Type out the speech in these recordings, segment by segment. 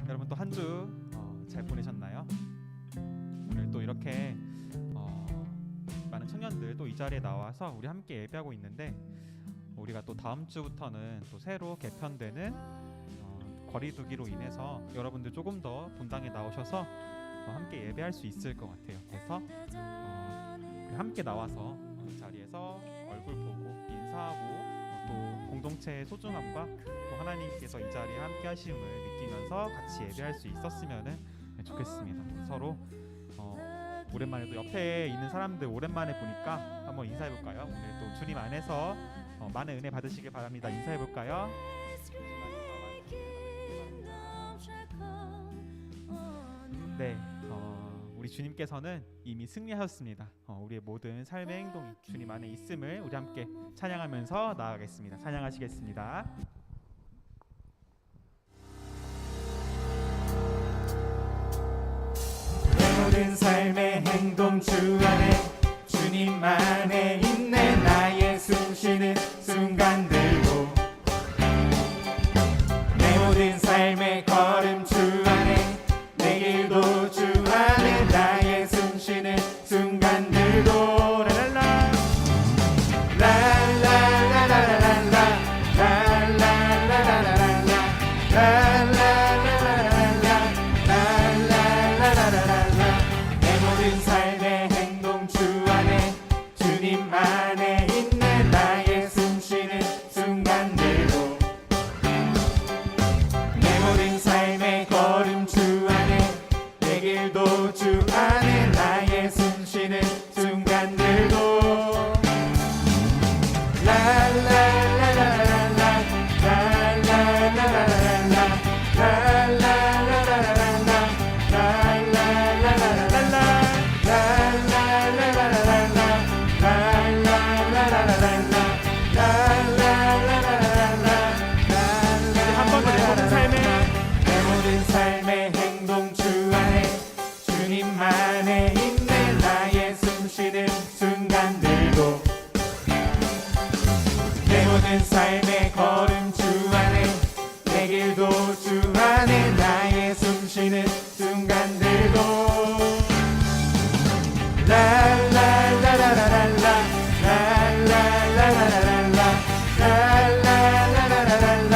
여러분 또 한 주 잘 보내셨나요? 오늘 또 이렇게 많은 청년들 또 이 자리에 나와서 우리 함께 예배하고 있는데, 우리가 또 다음 주부터는 또 새로 개편되는 거리두기로 인해서 여러분들 조금 더 본당에 나오셔서 함께 예배할 수 있을 것 같아요. 그래서 우리 함께 나와서 이 자리에서 얼굴 보고 인사하고 또 공동체의 소중함과 또 하나님께서 이 자리에 함께 하심을 느끼면서 같이 예배할 수 있었으면 좋겠습니다. 서로 오랜만에 또 옆에 있는 사람들 오랜만에 보니까 한번 인사해볼까요? 오늘 또 주님 안에서 많은 은혜 받으시길 바랍니다. 인사해볼까요? 네, 우리 주님께서는 이미 승리하셨습니다. 우리의 모든 삶의 행동이 주님 안에 있음을 우리 함께 찬양하면서 나아가겠습니다. 찬양하시겠습니다. 내 모든 삶의 행동 주 안에 주님 안에 있네. 나의 숨쉬는 순간들도 내 모든 삶의 걸음 주 안에 내 길도 주 안에 나의 숨쉬는 순간들도 라랄라 라라라라라라 라라라라라라 라라라라라라 내 모든 삶의 행동 주 안에 주님 안에 있네. 나의 숨쉬는 순간들도 내 모든 삶의 걸음 주 안에 내 길도 주 안에 나의 숨쉬는 순간들도 라라라라라라 라라라라라라 라라라라라라 내 모든 삶의 행동 주 안에 주님 안에 있네. 나의 숨쉬는 순간들도 내 모든 삶의 걸음 주 안에 내 길도 주 안에 나의 숨쉬는 순간들도 라라라라라라 라라라라라라 라라라라라라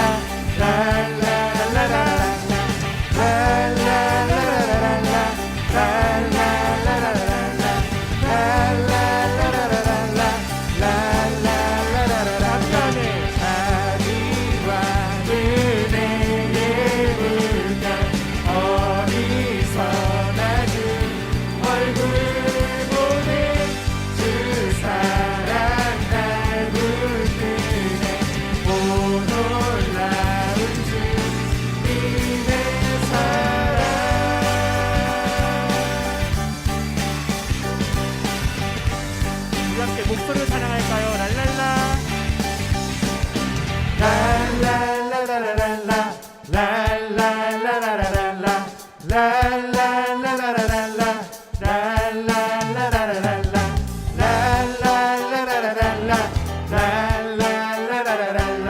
목소리로 찬양할까요? 랄랄라 라라라라라라 라라라라라라 라라라라라라 라라라라라라 라라라라라라 라라라라라라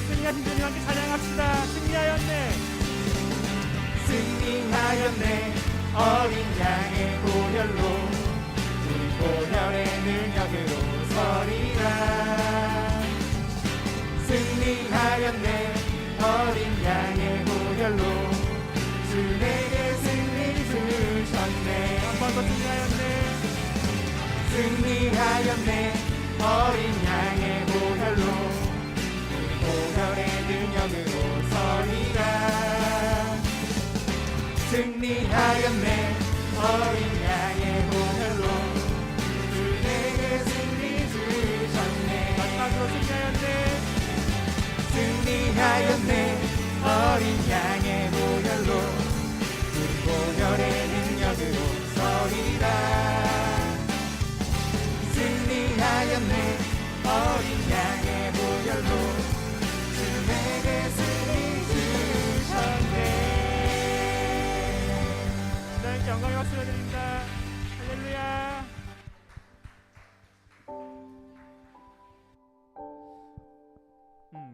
승리하신 주님 함께 찬양합시다. 승리하였네. 승리하였네. 어린 양의 보혈로 우리 보혈의 능력으로 서리라. 승리하였네. 어린 양의 보혈로 주 내게 승리 주셨네. 한 번 더 승리하였네. 승리하였네. 어린 승리하였네 어린 양의 보혈로 주 내게 승리 주셨네 마지막으로 승리하였네 승리하였네 어린 양의 보혈로 그 보혈의 능력으로 서리라 승리하였네 어린 양의 보혈로 주 내게 승리 주셨네 하나님께 영광의 박수를 드립니다. 할렐루야.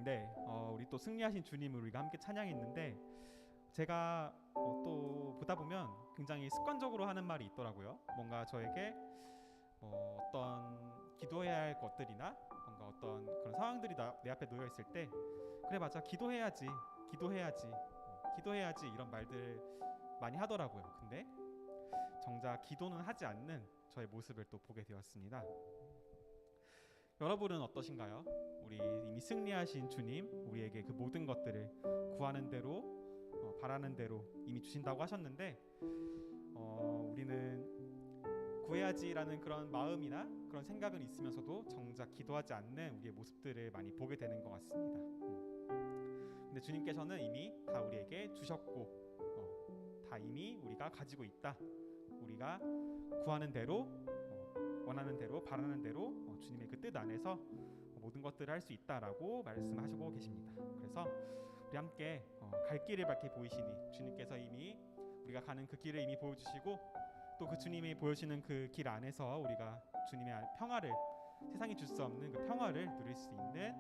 네, 우리 또 승리하신 주님을 우리가 함께 찬양했는데 제가 또 보다 보면 굉장히 습관적으로 하는 말이 있더라고요. 뭔가 저에게 어떤 기도해야 할 것들이나 뭔가 어떤 그런 상황들이 내 앞에 놓여 있을 때 그래 맞아 기도해야지 이런 말들 많이 하더라고요. 근데 정작 기도는 하지 않는 저의 모습을 또 보게 되었습니다. 여러분은 어떠신가요? 우리 이미 승리하신 주님 우리에게 그 모든 것들을 구하는 대로 바라는 대로 이미 주신다고 하셨는데 우리는 구해야지라는 그런 마음이나 그런 생각은 있으면서도 정작 기도하지 않는 우리의 모습들을 많이 보게 되는 것 같습니다. 근데 주님께서는 이미 다 우리에게 주셨고 다 이미 우리가 가지고 있다. 우리가 구하는 대로 원하는 대로 바라는 대로 주님의 그 뜻 안에서 모든 것들을 할 수 있다라고 말씀하시고 계십니다. 그래서 우리 함께 갈 길을 밝게 보이시니 주님께서 이미 우리가 가는 그 길을 이미 보여주시고 또 그 주님이 보여주시는 그 길 안에서 우리가 주님의 평화를 세상이 줄 수 없는 그 평화를 누릴 수 있는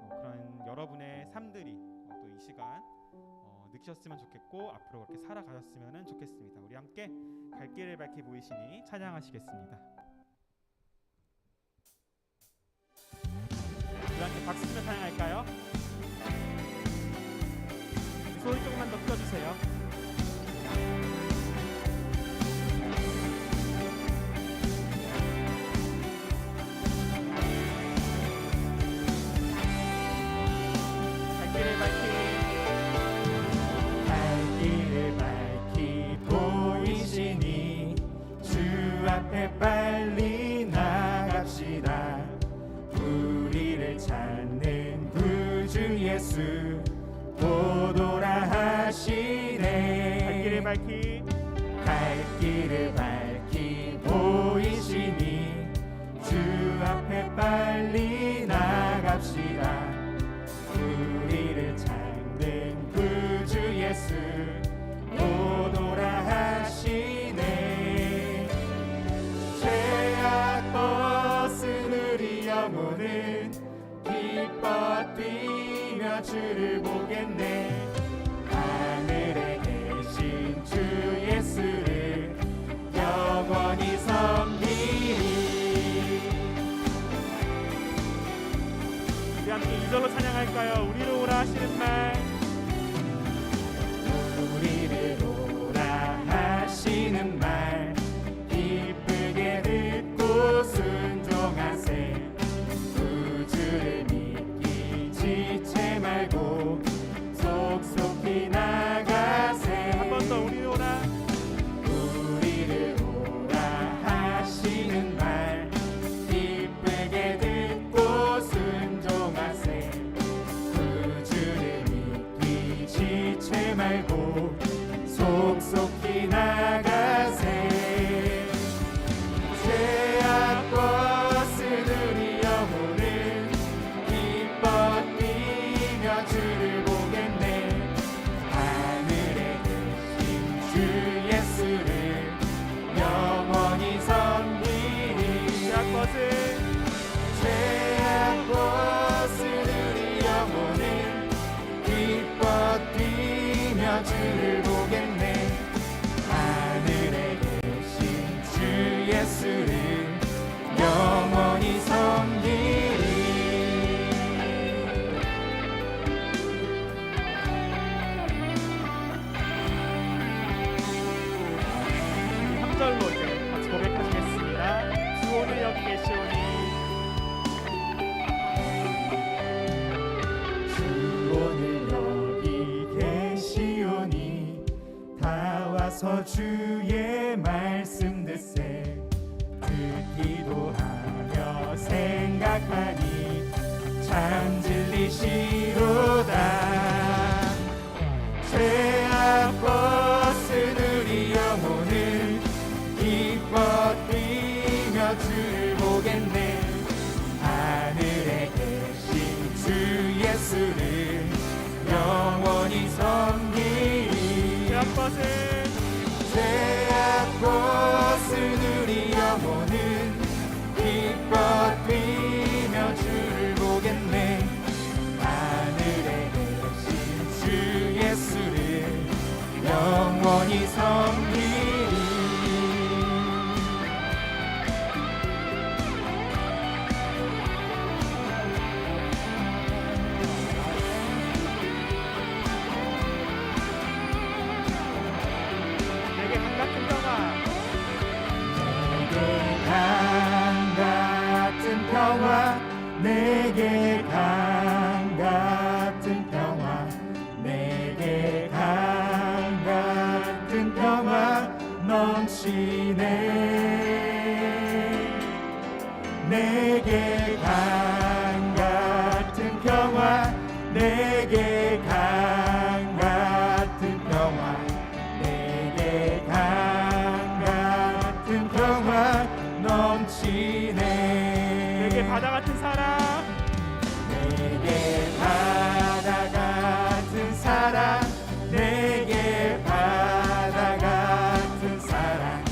그런 여러분의 삶들이 또 이 시간 느끼셨으면 좋겠고 앞으로 그렇게 살아가셨으면 좋겠습니다. 우리 함께 갈 길을 밝게 보이시니 찬양하시겠습니다. 우리 함께 박수 치며 찬양할까요? 소리 조금만 더 켜주세요. 앞에 빨리 나갑시다. 우리를 찾는 구주 예수 오도라 하시네. 갈 길을 밝히 보이시니 주 앞에 빨리 나갑시다. 우리를 찾는 구주 예수 오도라 하시네. 영혼은 기뻐 뛰며 주를 보겠네. 하늘에 계신 주 예수를 영원히 섬기리. 우리 함께 2절로 찬양할까요? 우리로 오라 하시는 말 우리를 오라 하시는 말 기쁘게 듣고 순종하세. 주를 믿기 지체 말고 속속히 나가세. 한 번 더 우리로 오라. 우리를 오라 하시는 말 기쁘게 듣고 순종하세. 그 주를 믿기 지체 말고 속속히 나가세. 죄악 버스들이 영혼을 기뻐 뛰며 주를 보겠네. 하늘에 계신 주 예수를 영원히 섬기리. 죄악 버스들이 영혼을 기뻐 뛰며 주를 보겠네. 하늘에 계신 주 예수를 영원히 섬기리. 3절로 이제 같이 고백하시겠습니다. 주 오늘 여기 계시오니 주 오늘 여기 계시오니 서서 주의 말씀 듣세 듣기도 하며 생각하니 참 진리시로다. 죄악 벗은 우리 영혼을 기뻐 뛰며 주를 보겠네. 하늘에 계신 주 예수를 영원히 섬기리. 죄악 벗은 우리 영혼은 기뻐 뛰며 주를 보겠네. 하늘에 계신 주 예수를 영원히 섬기리. 내게 강 같은 평화, 내게 강 같은 평화, 내게 강 같은 평화 넘치네. 내게 강 같은 평화, 내게 강 같은 평화, 내게 강 같은 평화 넘치네. 내게 바다 같은 사랑, 내게 바다 같은 사랑, 내게 바다 같은 사랑,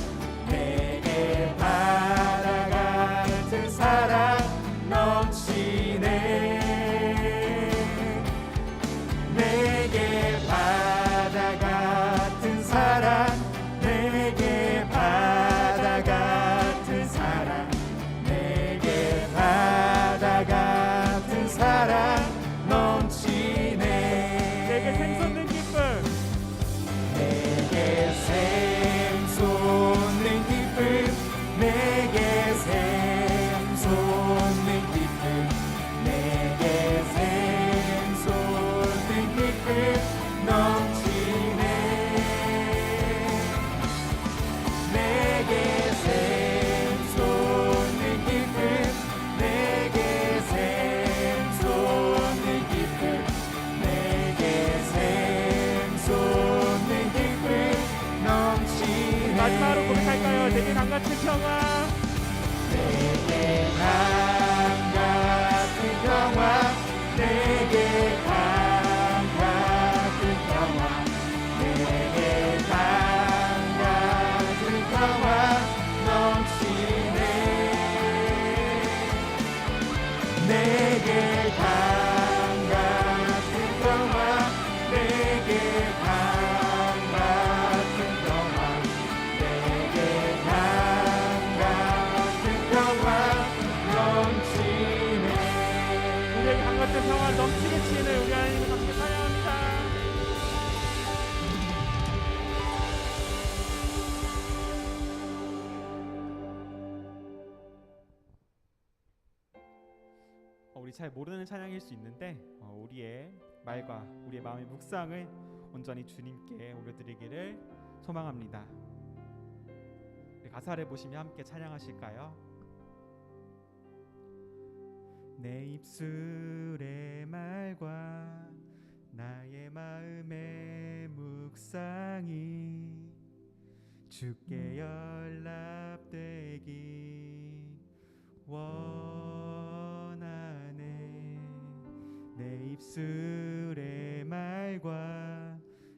내게 바다 같은 사랑 넘치네. 내게 바다 같은 사랑, 내게 바다 같은 사랑, 내게 바다 같은 사랑 넘치네. 내게 샘솟는 기쁨, 내게 샘솟는 기쁨, 내게 샘솟는 기쁨, 내게 샘솟는 기쁨 넘치네. 내게 샘솟는 기쁨, 내게 샘솟는 기쁨, 내게 샘솟는 기쁨 넘치네. 마지막으로 고백할까요? 내게 강 같은 평화, 내게 강 같은 평화, 내게 강 같은 평화, 내게 강 같은 평화 넘치네. 내게 강 같은 평화, 내게 강 같은 평화, 내게 강 같은 평화 넘치네. 우리에게 강 같은 평화 넘치게 치는 우리 하나님을 함께 찬양합니다. 우리 잘 모르는 찬양일 수 있는데 우리의 말과 우리의 마음의 묵상을 온전히 주님께 올려드리기를 소망합니다. 우리 가사를 보시며 함께 찬양하실까요? 내 입술의 말과 나의 마음의 묵상이 주께 연락되기 원하네. 내 입술의 말과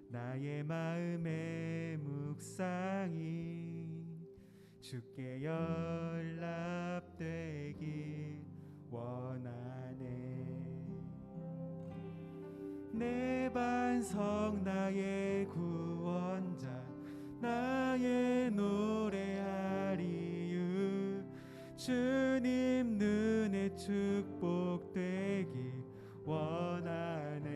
나의 마음의 묵상이 주께 연락되기 원하네. 내 반석 나의 구원자 나의 노래할 이유 주님 눈에 축복되기 원하네.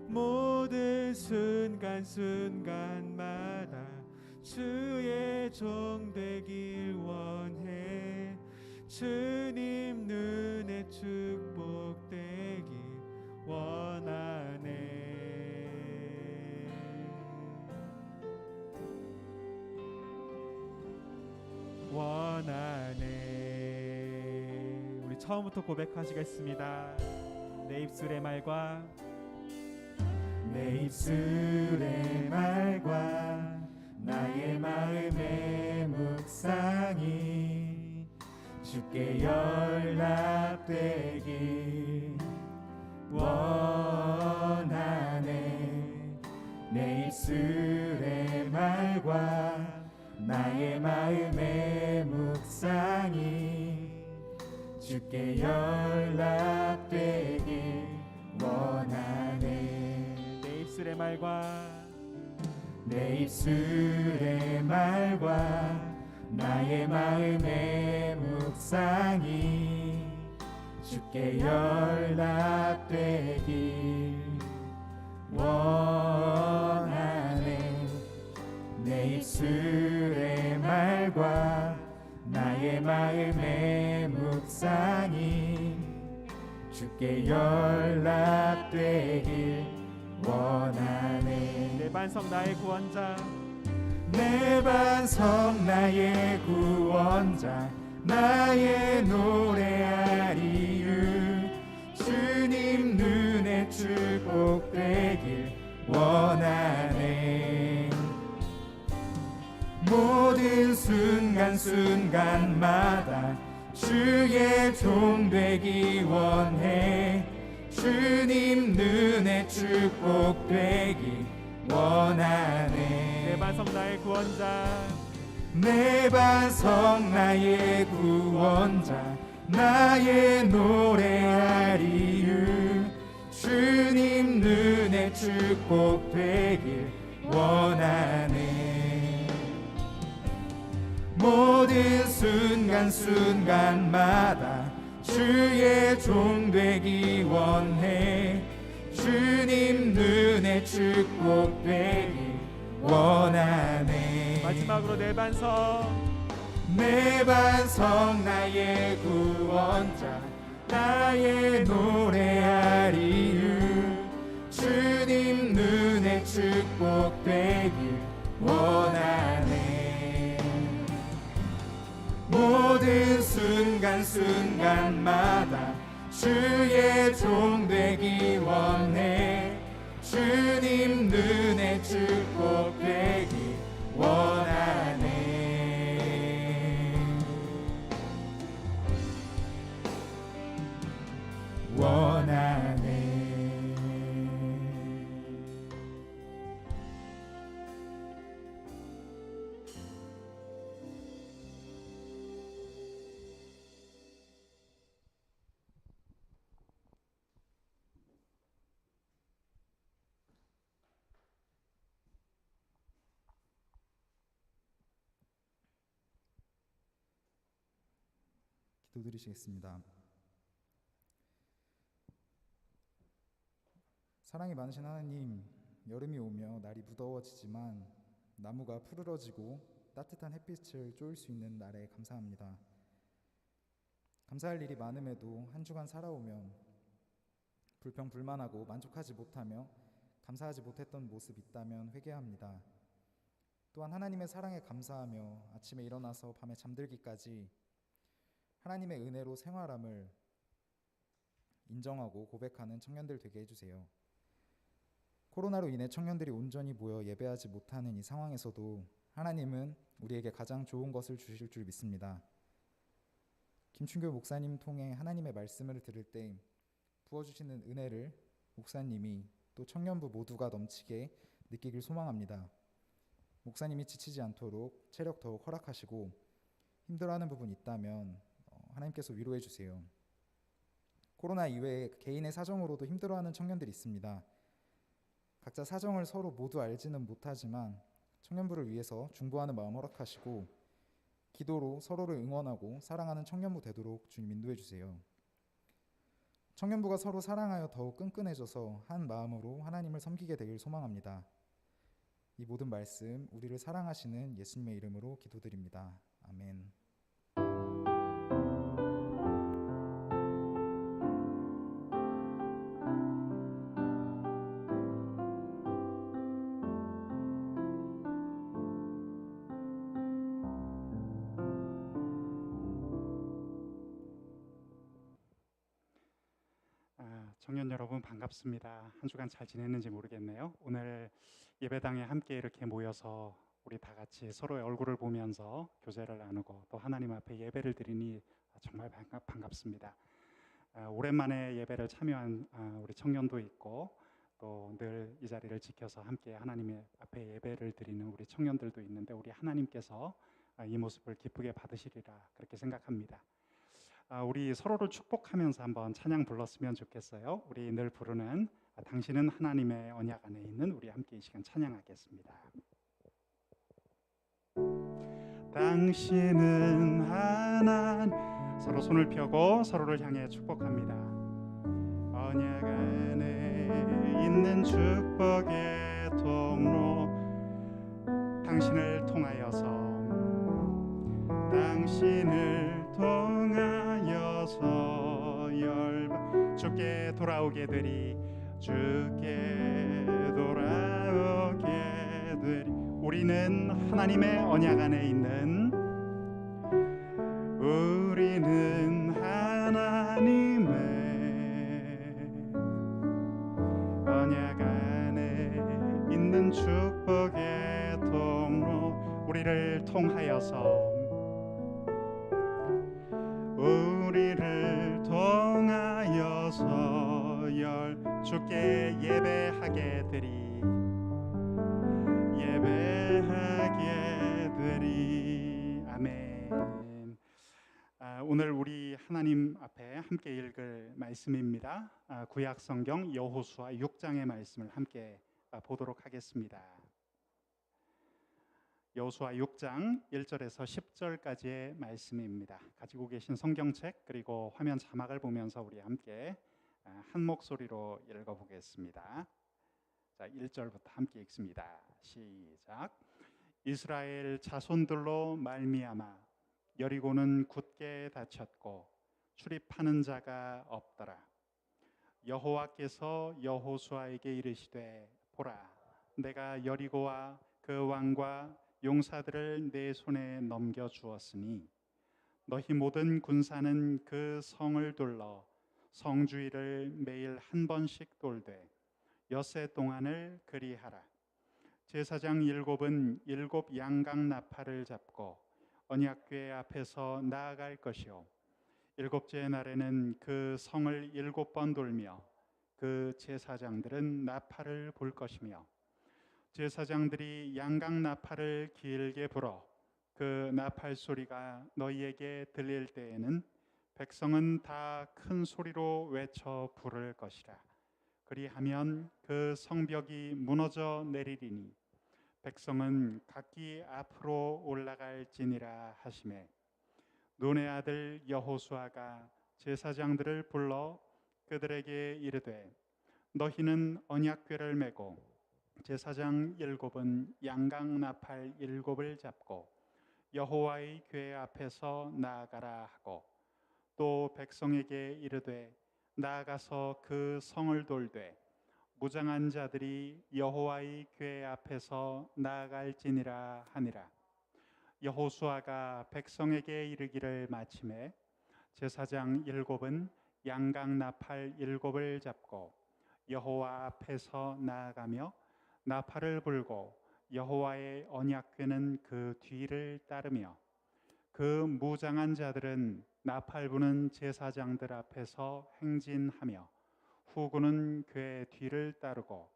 모든 순간순간마다 주의 종 되길 원해. 주님 눈에 축복되기 원하네. 처음부터 고백하시겠습니다. 내 입술의 말과 내 입술의 말과 나의 마음의 묵상이 주께 연락되길 원하네. 내 입술의 말과 나의 마음의 묵상이 주께 연락되길 원하네. 내 입술의 말과 내 입술의 말과 나의 마음의 묵상이 주께 연락되길 원하네. 내 입술의 말과 나의 마음의 묵상이 주께 연락되길 원하네. 내 반석 나의 구원자 내 반석 나의 구원자 나의 노래하리유 주님 눈에 축복되길 원하네. 모든 순간순간마다 주의 종 되기 원해. 주님 눈에 축복되기 원하네. 내 반석 나의 구원자 내 반석 나의 구원자 나의 노래하리유 주님 눈에 축복되길 원하네. 모든 순간순간마다 주의 종 되기 원해. 주님 눈에 축복되길 원하네. 마지막으로 내 반석 내 반석 나의 구원자 나의 노래하리유 주님 눈에 축복되길 원하네. 모든 순간순간마다 주의 종 되기 원해. 주님 눈에 축복되기 원하네. 원하네. 기도드리시겠습니다. 사랑이 많으신 하나님, 여름이 오며 날이 무더워지지만 나무가 푸르러지고 따뜻한 햇빛을 쬐을 수 있는 날에 감사합니다. 감사할 일이 많음에도 한 주간 살아오면 불평불만하고 만족하지 못하며 감사하지 못했던 모습 있다면 회개합니다. 또한 하나님의 사랑에 감사하며 아침에 일어나서 밤에 잠들기까지 하나님의 은혜로 생활함을 인정하고 고백하는 청년들 되게 해주세요. 코로나로 인해 청년들이 온전히 모여 예배하지 못하는 이 상황에서도 하나님은 우리에게 가장 좋은 것을 주실 줄 믿습니다. 김춘교 목사님 통해 하나님의 말씀을 들을 때 부어주시는 은혜를 목사님이 또 청년부 모두가 넘치게 느끼길 소망합니다. 목사님이 지치지 않도록 체력 더욱 허락하시고 힘들어하는 부분이 있다면 하나님께서 위로해 주세요. 코로나 이외에 개인의 사정으로도 힘들어하는 청년들이 있습니다. 각자 사정을 서로 모두 알지는 못하지만 청년부를 위해서 중보하는 마음 허락하시고 기도로 서로를 응원하고 사랑하는 청년부 되도록 주님 인도해 주세요. 청년부가 서로 사랑하여 더욱 끈끈해져서 한 마음으로 하나님을 섬기게 되길 소망합니다. 이 모든 말씀 우리를 사랑하시는 예수님의 이름으로 기도드립니다. 아멘. 청년 여러분 반갑습니다. 한 주간 잘 지냈는지 모르겠네요. 오늘 예배당에 함께 이렇게 모여서 우리 다 같이 서로의 얼굴을 보면서 교제를 나누고 또 하나님 앞에 예배를 드리니 정말 반갑습니다. 오랜만에 예배를 참여한 우리 청년도 있고 또 늘 이 자리를 지켜서 함께 하나님의 앞에 예배를 드리는 우리 청년들도 있는데 우리 하나님께서 이 모습을 기쁘게 받으시리라 그렇게 생각합니다. 우리 서로를 축복하면서 한번 찬양 불렀으면 좋겠어요. 우리 늘 부르는 당신은 하나님의 언약 안에 있는 우리 함께 이 시간 찬양하겠습니다. 당신은 하나님 서로 손을 펴고 서로를 향해 축복합니다. 언약 안에 있는 축복의 통로 당신을 통하여서 주께 돌아오게 되리 주께 돌아오게 되리 우리는 하나님의 언약 안에 있는 우리는 하나님의 언약 안에 있는 축복의 통로 우리를 통하여서 주께 예배하게 되리 아멘. 오늘 우리 하나님 앞에 함께 읽을 말씀입니다. 구약 성경 여호수아 6장의 말씀을 함께 보도록 하겠습니다. 여호수아 6장 1절에서 10절까지의 말씀입니다. 가지고 계신 성경책 그리고 화면 자막을 보면서 우리 함께 한 목소리로 읽어보겠습니다. 자, 1절부터 함께 읽습니다. 시작. 이스라엘 자손들로 말미암아 여리고는 굳게 닫혔고 출입하는 자가 없더라. 여호와께서 여호수아에게 이르시되 보라 내가 여리고와 그 왕과 용사들을 내 손에 넘겨 주었으니 너희 모든 군사는 그 성을 둘러 성 주위를 매일 한 번씩 돌되 엿새 동안을 그리하라. 제사장 7은 7 양각 나팔을 잡고 언약궤 앞에서 나아갈 것이요 7째 날에는 그 성을 7번 돌며 그 제사장들은 나팔을 불 것이며 제사장들이 양각 나팔을 길게 불어 그 나팔 소리가 너희에게 들릴 때에는 백성은 다 큰 소리로 외쳐 부를 것이라. 그리하면 그 성벽이 무너져 내리리니 백성은 각기 앞으로 올라갈지니라 하시매 눈의 아들 여호수아가 제사장들을 불러 그들에게 이르되 너희는 언약궤를 메고 제사장 7은 양각 나팔 7을 잡고 여호와의 궤 앞에서 나아가라 하고 또 백성에게 이르되 나아가서 그 성을 돌되 무장한 자들이 여호와의 궤 앞에서 나아갈지니라 하니라. 여호수아가 백성에게 이르기를 마침에 제사장 7은 양각 나팔 7을 잡고 여호와 앞에서 나아가며 나팔을 불고 여호와의 언약궤는 그 뒤를 따르며 그 무장한 자들은 나팔 부는 제사장들 앞에서 행진하며 후군은 궤 뒤를 따르고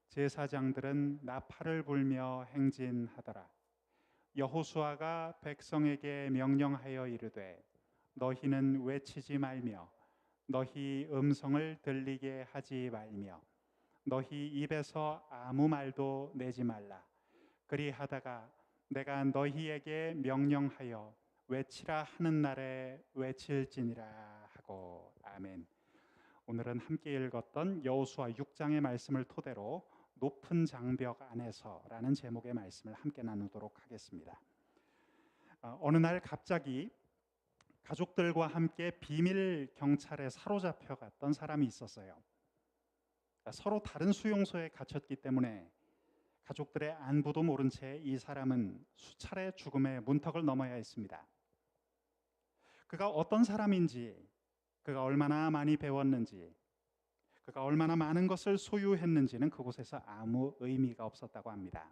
제사장들은 나팔을 불며 행진하더라. 여호수아가 백성에게 명령하여 이르되 너희는 외치지 말며 너희 음성을 들리게 하지 말며 너희 입에서 아무 말도 내지 말라. 그리하다가 내가 너희에게 명령하여 외치라 하는 날에 외칠지니라 하고 아멘. 오늘은 함께 읽었던 여호수아 6장의 말씀을 토대로 높은 장벽 안에서라는 제목의 말씀을 함께 나누도록 하겠습니다. 어느 날 갑자기 가족들과 함께 비밀 경찰에 사로잡혀 갔던 사람이 있었어요. 서로 다른 수용소에 갇혔기 때문에 가족들의 안부도 모른 채 이 사람은 수차례 죽음의 문턱을 넘어야 했습니다. 그가 어떤 사람인지, 그가 얼마나 많이 배웠는지, 그가 얼마나 많은 것을 소유했는지는 그곳에서 아무 의미가 없었다고 합니다.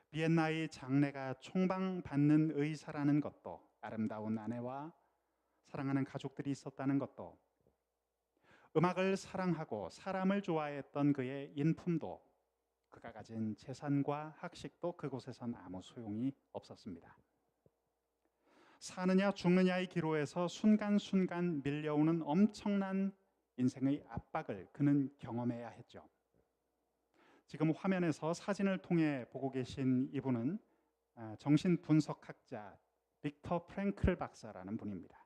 비엔나의 장래가 총방받는 의사라는 것도, 아름다운 아내와 사랑하는 가족들이 있었다는 것도, 음악을 사랑하고 사람을 좋아했던 그의 인품도, 그가 가진 재산과 학식도 그곳에선 아무 소용이 없었습니다. 사느냐 죽느냐의 기로에서 순간순간 밀려오는 엄청난 인생의 압박을 그는 경험해야 했죠. 지금 화면에서 사진을 통해 보고 계신 이분은 정신분석학자 빅터 프랭클 박사라는 분입니다.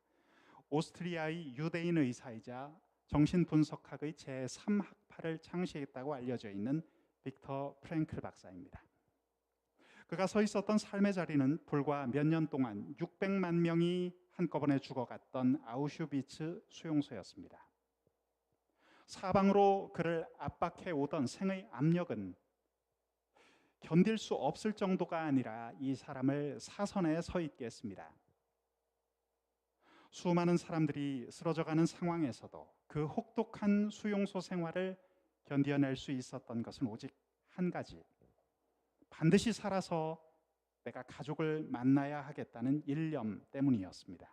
오스트리아의 유대인 의사이자 정신분석학의 제3학파를 창시했다고 알려져 있는 빅터 프랭클 박사입니다. 그가 서 있었던 삶의 자리는 불과 몇 년 동안 600만 명이 한꺼번에 죽어갔던 아우슈비츠 수용소였습니다. 사방으로 그를 압박해 오던 생의 압력은 견딜 수 없을 정도가 아니라 이 사람을 사선에 서 있게 했습니다. 수많은 사람들이 쓰러져가는 상황에서도 그 혹독한 수용소 생활을 견뎌낼 수 있었던 것은 오직 한 가지, 반드시 살아서 내가 가족을 만나야 하겠다는 일념 때문이었습니다.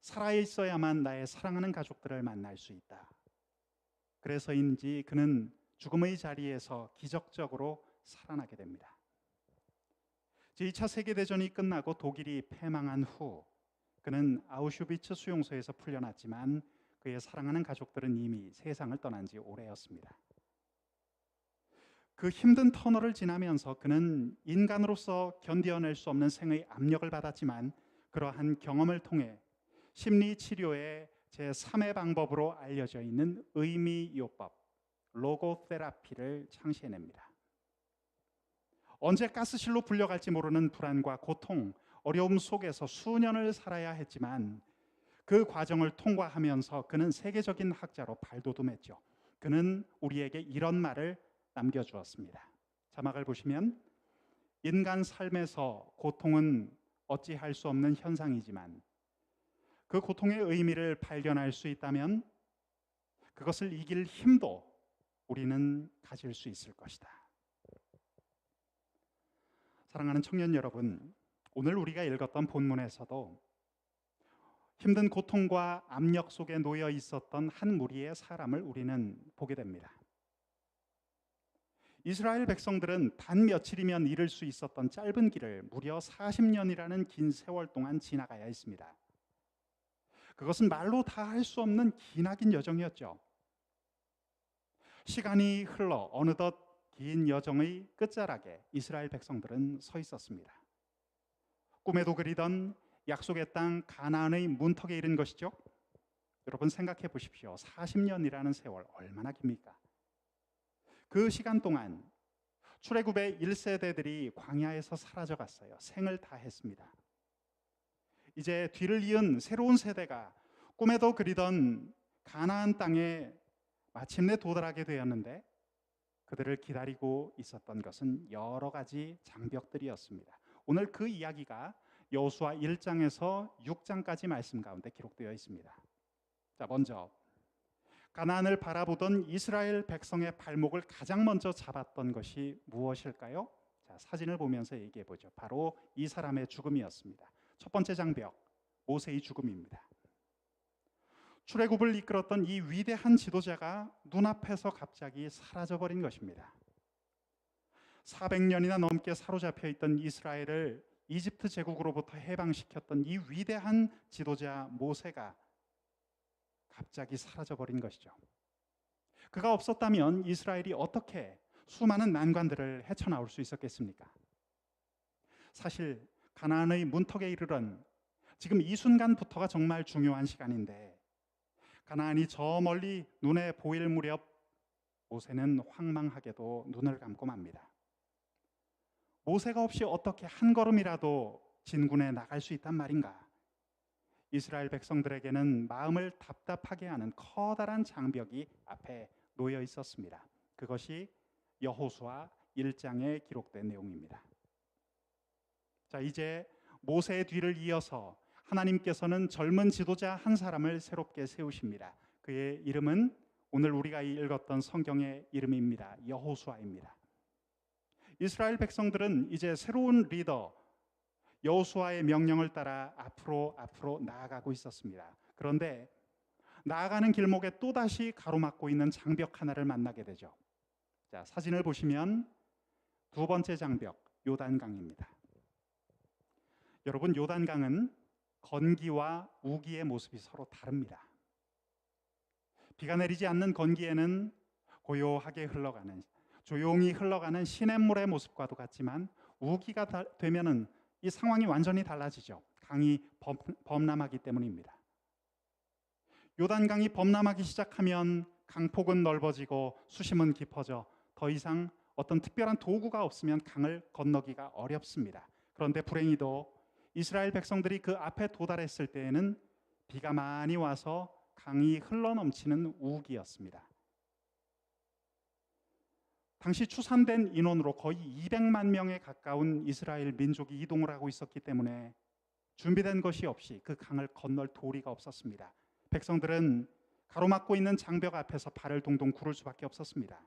살아있어야만 나의 사랑하는 가족들을 만날 수 있다. 그래서인지 그는 죽음의 자리에서 기적적으로 살아나게 됩니다. 제2차 세계대전이 끝나고 독일이 패망한 후 그는 아우슈비츠 수용소에서 풀려났지만 그의 사랑하는 가족들은 이미 세상을 떠난 지 오래였습니다. 그 힘든 터널을 지나면서 그는 인간으로서 견뎌낼 수 없는 생의 압력을 받았지만 그러한 경험을 통해 심리치료의 제3의 방법으로 알려져 있는 의미요법, 로고테라피를 창시해냅니다. 언제 가스실로 불려갈지 모르는 불안과 고통, 어려움 속에서 수년을 살아야 했지만 그 과정을 통과하면서 그는 세계적인 학자로 발돋움했죠. 그는 우리에게 이런 말을 남겨주었습니다. 자막을 보시면, 인간 삶에서 고통은 어찌할 수 없는 현상이지만 그 고통의 의미를 발견할 수 있다면 그것을 이길 힘도 우리는 가질 수 있을 것이다. 사랑하는 청년 여러분, 오늘 우리가 읽었던 본문에서도 힘든 고통과 압력 속에 놓여 있었던 한 무리의 사람을 우리는 보게 됩니다. 이스라엘 백성들은 단 며칠이면 이룰 수 있었던 짧은 길을 무려 40년이라는 긴 세월 동안 지나가야 했습니다. 그것은 말로 다 할 수 없는 기나긴 여정이었죠. 시간이 흘러 어느덧 긴 여정의 끝자락에 이스라엘 백성들은 서 있었습니다. 꿈에도 그리던 약속의 땅 가나안의 문턱에 이른 것이죠. 여러분 생각해 보십시오. 40년이라는 세월 얼마나 깁니까? 그 시간 동안 출애굽의 1세대들이 광야에서 사라져 갔어요. 생을 다했습니다. 이제 뒤를 이은 새로운 세대가 꿈에도 그리던 가나안 땅에 마침내 도달하게 되었는데 그들을 기다리고 있었던 것은 여러 가지 장벽들이었습니다. 오늘 그 이야기가 여호수아 1장에서 6장까지 말씀 가운데 기록되어 있습니다. 자, 먼저 가나안을 바라보던 이스라엘 백성의 발목을 가장 먼저 잡았던 것이 무엇일까요? 자, 사진을 보면서 얘기해 보죠. 바로 이 사람의 죽음이었습니다. 첫 번째 장벽, 모세의 죽음입니다. 출애굽을 이끌었던 이 위대한 지도자가 눈앞에서 갑자기 사라져버린 것입니다. 400년이나 넘게 사로잡혀 있던 이스라엘을 이집트 제국으로부터 해방시켰던 이 위대한 지도자 모세가 갑자기 사라져버린 것이죠. 그가 없었다면 이스라엘이 어떻게 수많은 난관들을 헤쳐나올 수 있었겠습니까? 사실 가나안의 문턱에 이르던 지금 이 순간부터가 정말 중요한 시간인데 가나안이 저 멀리 눈에 보일 무렵 모세는 황망하게도 눈을 감고 맙니다. 모세가 없이 어떻게 한 걸음이라도 진군에 나갈 수 있단 말인가? 이스라엘 백성들에게는 마음을 답답하게 하는 커다란 장벽이 앞에 놓여 있었습니다. 그것이 여호수아 1장에 기록된 내용입니다. 자, 이제 모세의 뒤를 이어서 하나님께서는 젊은 지도자 한 사람을 새롭게 세우십니다. 그의 이름은 오늘 우리가 읽었던 성경의 이름입니다. 여호수아입니다. 이스라엘 백성들은 이제 새로운 리더 여호수아의 명령을 따라 앞으로 나아가고 있었습니다. 그런데 나아가는 길목에 또다시 가로막고 있는 장벽 하나를 만나게 되죠. 자, 사진을 보시면 두 번째 장벽, 요단강입니다. 여러분, 요단강은 건기와 우기의 모습이 서로 다릅니다. 비가 내리지 않는 건기에는 고요하게 흘러가는, 조용히 흘러가는 시냇물의 모습과도 같지만 우기가 되면은 이 상황이 완전히 달라지죠. 강이 범람하기 때문입니다. 요단강이 범람하기 시작하면 강폭은 넓어지고 수심은 깊어져 더 이상 어떤 특별한 도구가 없으면 강을 건너기가 어렵습니다. 그런데 불행히도 이스라엘 백성들이 그 앞에 도달했을 때에는 비가 많이 와서 강이 흘러넘치는 우기였습니다. 당시 추산된 인원으로 거의 200만 명에 가까운 이스라엘 민족이 이동을 하고 있었기 때문에 준비된 것이 없이 그 강을 건널 도리가 없었습니다. 백성들은 가로막고 있는 장벽 앞에서 발을 동동 구를 수밖에 없었습니다.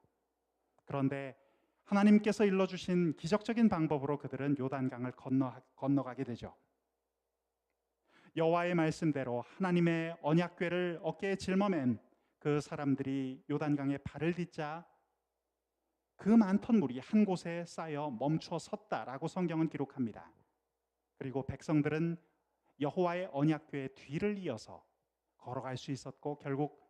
그런데 하나님께서 일러주신 기적적인 방법으로 그들은 요단강을 건너가게 되죠. 여호와의 말씀대로 하나님의 언약궤를 어깨에 짊어맨 그 사람들이 요단강에 발을 딛자 그 많던 물이 한 곳에 쌓여 멈춰 섰다라고 성경은 기록합니다. 그리고 백성들은 여호와의 언약궤의 뒤를 이어서 걸어갈 수 있었고 결국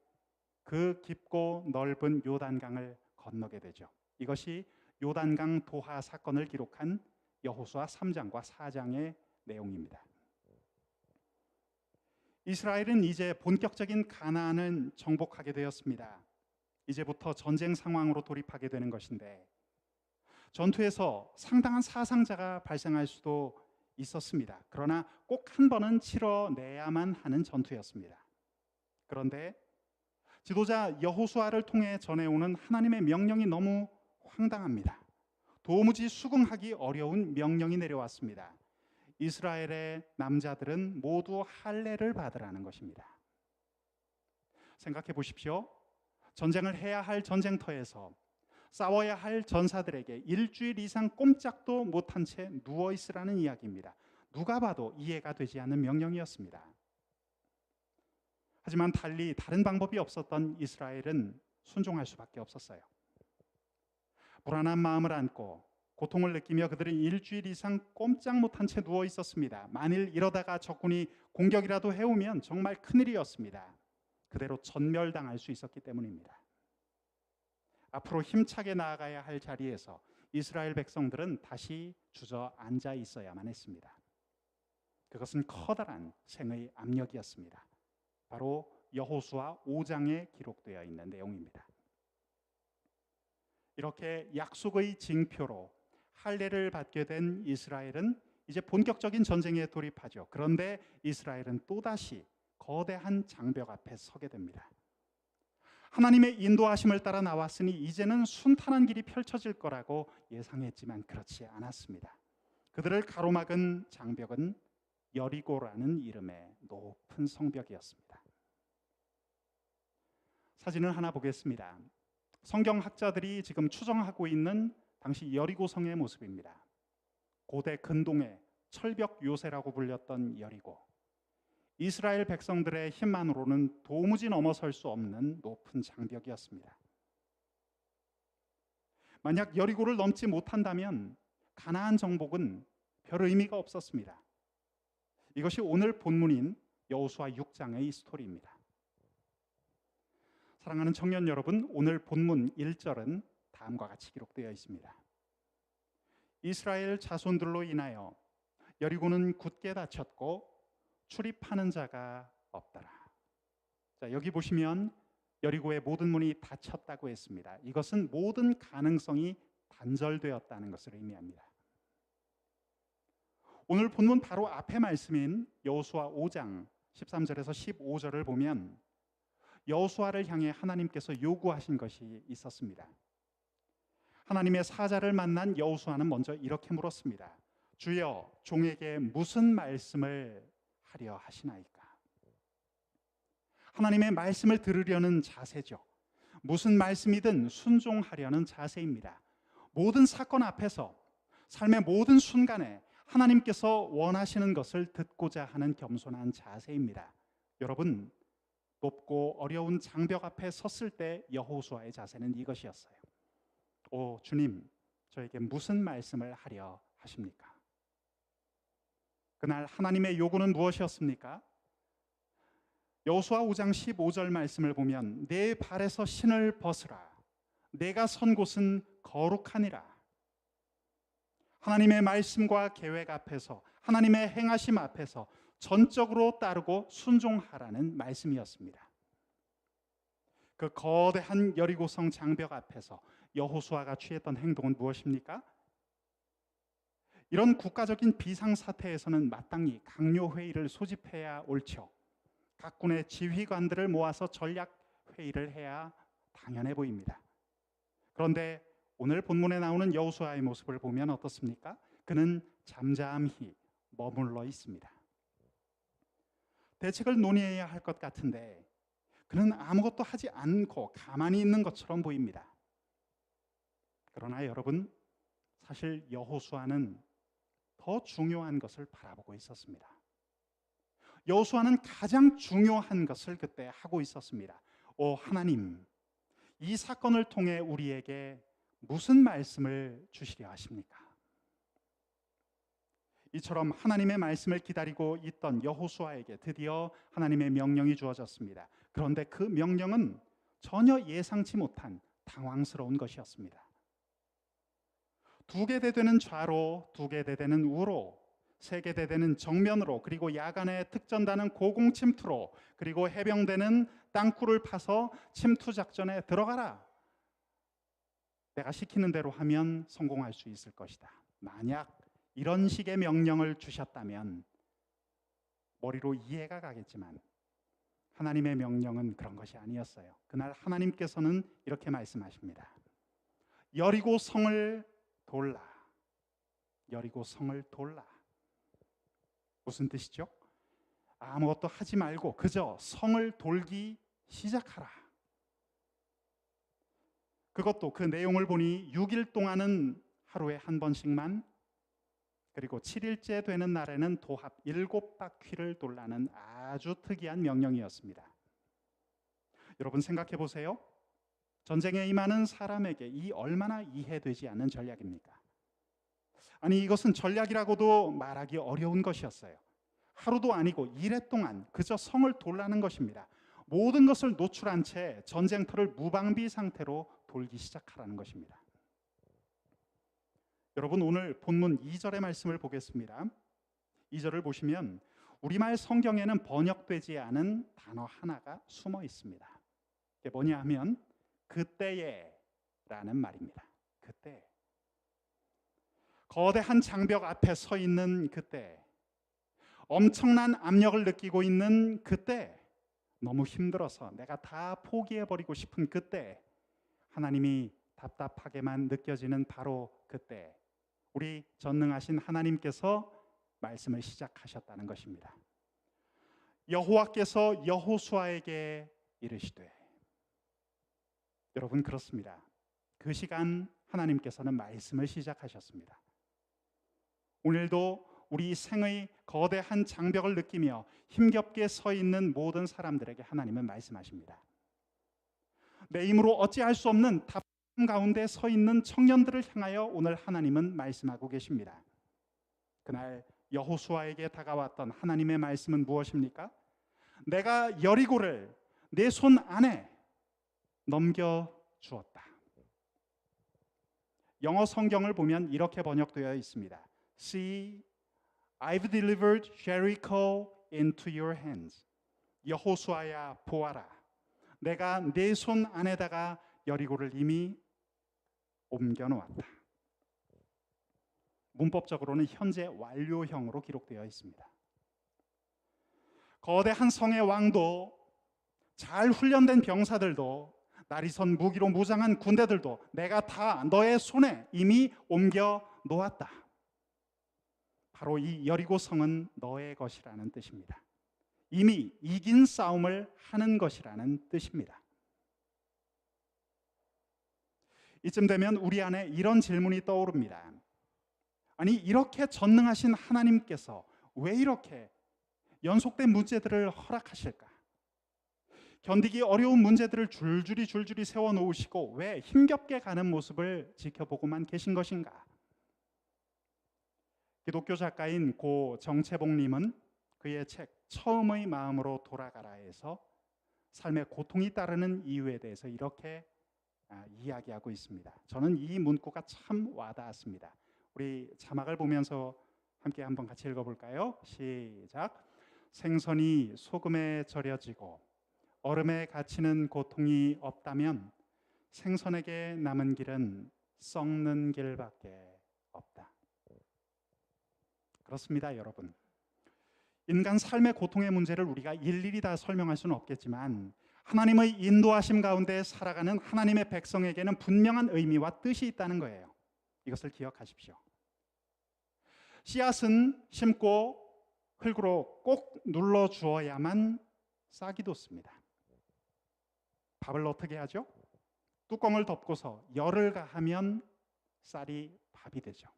그 깊고 넓은 요단강을 건너게 되죠. 이것이 요단강 도하 사건을 기록한 여호수아 3장과 4장의 내용입니다. 이스라엘은 이제 본격적인 가나안을 정복하게 되었습니다. 이제부터 전쟁 상황으로 돌입하게 되는 것인데 전투에서 상당한 사상자가 발생할 수도 있었습니다. 그러나 꼭 한 번은 치러내야만 하는 전투였습니다. 그런데 지도자 여호수아를 통해 전해오는 하나님의 명령이 너무 황당합니다. 도무지 수긍하기 어려운 명령이 내려왔습니다. 이스라엘의 남자들은 모두 할례를 받으라는 것입니다. 생각해 보십시오. 전쟁을 해야 할 전쟁터에서 싸워야 할 전사들에게 일주일 이상 꼼짝도 못한 채 누워 있으라는 이야기입니다. 누가 봐도 이해가 되지 않는 명령이었습니다. 하지만 달리 다른 방법이 없었던 이스라엘은 순종할 수밖에 없었어요. 불안한 마음을 안고 고통을 느끼며 그들은 일주일 이상 꼼짝 못한 채 누워 있었습니다. 만일 이러다가 적군이 공격이라도 해오면 정말 큰일이었습니다. 그대로 전멸당할 수 있었기 때문입니다. 앞으로 힘차게 나아가야 할 자리에서 이스라엘 백성들은 다시 주저앉아 있어야만 했습니다. 그것은 커다란 생의 압력이었습니다. 바로 여호수아 5장에 기록되어 있는 내용입니다. 이렇게 약속의 징표로 할례를 받게 된 이스라엘은 이제 본격적인 전쟁에 돌입하죠. 그런데 이스라엘은 또다시 거대한 장벽 앞에 서게 됩니다. 하나님의 인도하심을 따라 나왔으니 이제는 순탄한 길이 펼쳐질 거라고 예상했지만 그렇지 않았습니다. 그들을 가로막은 장벽은 여리고라는 이름의 높은 성벽이었습니다. 사진을 하나 보겠습니다. 성경학자들이 지금 추정하고 있는 당시 여리고성의 모습입니다. 고대 근동의 철벽 요새라고 불렸던 여리고. 이스라엘 백성들의 힘만으로는 도무지 넘어설 수 없는 높은 장벽이었습니다. 만약 여리고를 넘지 못한다면 가나안 정복은 별 의미가 없었습니다. 이것이 오늘 본문인 여호수아 6장의 스토리입니다. 사랑하는 청년 여러분, 오늘 본문 1절은 다음과 같이 기록되어 있습니다. 이스라엘 자손들로 인하여 여리고는 굳게 닫혔고 출입하는 자가 없더라. 자, 여기 보시면 여리고의 모든 문이 닫혔다고 했습니다. 이것은 모든 가능성이 단절되었다는 것을 의미합니다. 오늘 본문 바로 앞에 말씀인 여호수아 5장 13절에서 15절을 보면 여호수아를 향해 하나님께서 요구하신 것이 있었습니다. 하나님의 사자를 만난 여호수아는 먼저 이렇게 물었습니다. 주여, 종에게 무슨 말씀을 하려 하시나이까? 하나님의 말씀을 들으려는 자세죠. 무슨 말씀이든 순종하려는 자세입니다. 모든 사건 앞에서 삶의 모든 순간에 하나님께서 원하시는 것을 듣고자 하는 겸손한 자세입니다. 여러분, 높고 어려운 장벽 앞에 섰을 때 여호수아의 자세는 이것이었어요. 오 주님, 저에게 무슨 말씀을 하려 하십니까? 그날 하나님의 요구는 무엇이었습니까? 여호수아 5장 15절 말씀을 보면 내 발에서 신을 벗으라. 내가 선 곳은 거룩하니라. 하나님의 말씀과 계획 앞에서, 하나님의 행하심 앞에서 전적으로 따르고 순종하라는 말씀이었습니다. 그 거대한 여리고성 장벽 앞에서 여호수아가 취했던 행동은 무엇입니까? 이런 국가적인 비상사태에서는 마땅히 강요회의를 소집해야 옳죠. 각 군의 지휘관들을 모아서 전략회의를 해야 당연해 보입니다. 그런데 오늘 본문에 나오는 여호수아의 모습을 보면 어떻습니까? 그는 잠잠히 머물러 있습니다. 대책을 논의해야 할 것 같은데 그는 아무것도 하지 않고 가만히 있는 것처럼 보입니다. 그러나 여러분, 사실 여호수아는 더 중요한 것을 바라보고 있었습니다. 여호수아는 가장 중요한 것을 그때 하고 있었습니다. 오 하나님, 이 사건을 통해 우리에게 무슨 말씀을 주시려 하십니까? 이처럼 하나님의 말씀을 기다리고 있던 여호수아에게 드디어 하나님의 명령이 주어졌습니다. 그런데 그 명령은 전혀 예상치 못한 당황스러운 것이었습니다. 두 개 대되는 좌로, 두 개 대되는 우로, 세 개 대되는 정면으로, 그리고 야간에 특전단은 고공 침투로, 그리고 해병대는 땅굴을 파서 침투 작전에 들어가라. 내가 시키는 대로 하면 성공할 수 있을 것이다. 만약 이런 식의 명령을 주셨다면 머리로 이해가 가겠지만 하나님의 명령은 그런 것이 아니었어요. 그날 하나님께서는 이렇게 말씀하십니다. 여리고 성을 돌라. 여리고 성을 돌라. 무슨 뜻이죠? 아무것도 하지 말고 그저 성을 돌기 시작하라. 그것도 그 내용을 보니 6일 동안은 하루에 한 번씩만, 그리고 7일째 되는 날에는 도합 7바퀴를 돌라는 아주 특이한 명령이었습니다. 여러분 생각해 보세요. 전쟁에 임하는 사람에게 이 얼마나 이해되지 않는 전략입니까? 아니 이것은 전략이라고도 말하기 어려운 것이었어요. 하루도 아니고 이래 동안 그저 성을 돌라는 것입니다. 모든 것을 노출한 채 전쟁터를 무방비 상태로 돌기 시작하라는 것입니다. 여러분 오늘 본문 2절의 말씀을 보겠습니다. 2절을 보시면 우리말 성경에는 번역되지 않은 단어 하나가 숨어 있습니다. 이게 뭐냐 하면 그때에 라는 말입니다. 그때. 거대한 장벽 앞에 서 있는 그때, 엄청난 압력을 느끼고 있는 그때, 너무 힘들어서 내가 다 포기해버리고 싶은 그때, 하나님이 답답하게만 느껴지는 바로 그때 우리 전능하신 하나님께서 말씀을 시작하셨다는 것입니다. 여호와께서 여호수아에게 이르시되, 여러분 그렇습니다. 그 시간 하나님께서는 말씀을 시작하셨습니다. 오늘도 우리 생의 거대한 장벽을 느끼며 힘겹게 서 있는 모든 사람들에게 하나님은 말씀하십니다. 내 힘으로 어찌할 수 없는 답답함 가운데 서 있는 청년들을 향하여 오늘 하나님은 말씀하고 계십니다. 그날 여호수아에게 다가왔던 하나님의 말씀은 무엇입니까? 내가 여리고를 내 손 안에 넘겨주었다. 영어 성경을 보면 이렇게 번역되어 있습니다. See, I've delivered Jericho into your hands. 여호수아야 보아라. 내가 내 손 안에다가 여리고를 이미 옮겨놓았다. 문법적으로는 현재 완료형으로 기록되어 있습니다. 거대한 성의 왕도, 잘 훈련된 병사들도, 날이 선 무기로 무장한 군대들도 내가 다 너의 손에 이미 옮겨 놓았다. 바로 이 여리고 성은 너의 것이라는 뜻입니다. 이미 이긴 싸움을 하는 것이라는 뜻입니다. 이쯤 되면 우리 안에 이런 질문이 떠오릅니다. 아니, 이렇게 전능하신 하나님께서 왜 이렇게 연속된 문제들을 허락하실까? 견디기 어려운 문제들을 줄줄이 세워놓으시고 왜 힘겹게 가는 모습을 지켜보고만 계신 것인가? 기독교 작가인 고 정채봉님은 그의 책 처음의 마음으로 돌아가라에서 삶의 고통이 따르는 이유에 대해서 이렇게 이야기하고 있습니다. 저는 이 문구가 참 와닿았습니다. 우리 자막을 보면서 함께 한번 같이 읽어볼까요? 시작. 생선이 소금에 절여지고 얼음에 갇히는 고통이 없다면 생선에게 남은 길은 썩는 길밖에 없다. 그렇습니다, 여러분. 인간 삶의 고통의 문제를 우리가 일일이 다 설명할 수는 없겠지만 하나님의 인도하심 가운데 살아가는 하나님의 백성에게는 분명한 의미와 뜻이 있다는 거예요. 이것을 기억하십시오. 씨앗은 심고 흙으로 꼭 눌러 주어야만 싹이 돋습니다. 밥을 어떻게 하죠? 뚜껑을 덮고서 열을 가하면 쌀이 밥이 되죠.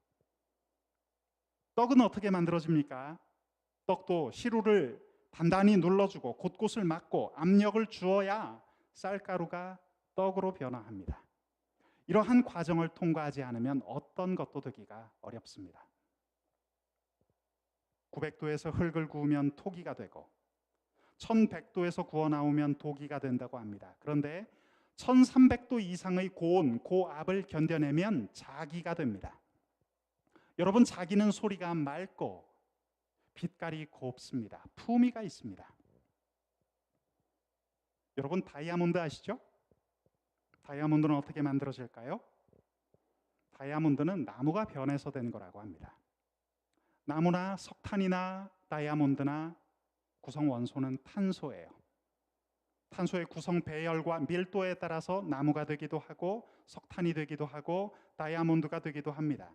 떡은 어떻게 만들어집니까? 떡도 시루를 단단히 눌러주고 곳곳을 막고 압력을 주어야 쌀가루가 떡으로 변화합니다. 이러한 과정을 통과하지 않으면 어떤 것도 되기가 어렵습니다. 900도에서 흙을 구우면 토기가 되고 1100도에서 구워 나오면 도기가 된다고 합니다. 그런데 1300도 이상의 고온, 고압을 견뎌내면 자기가 됩니다. 여러분, 자기는 소리가 맑고 빛깔이 곱습니다. 품위가 있습니다. 여러분, 다이아몬드 아시죠? 다이아몬드는 어떻게 만들어질까요? 다이아몬드는 나무가 변해서 된 거라고 합니다. 나무나 석탄이나 다이아몬드나 구성 원소는 탄소예요. 탄소의 구성 배열과 밀도에 따라서 나무가 되기도 하고 석탄이 되기도 하고 다이아몬드가 되기도 합니다.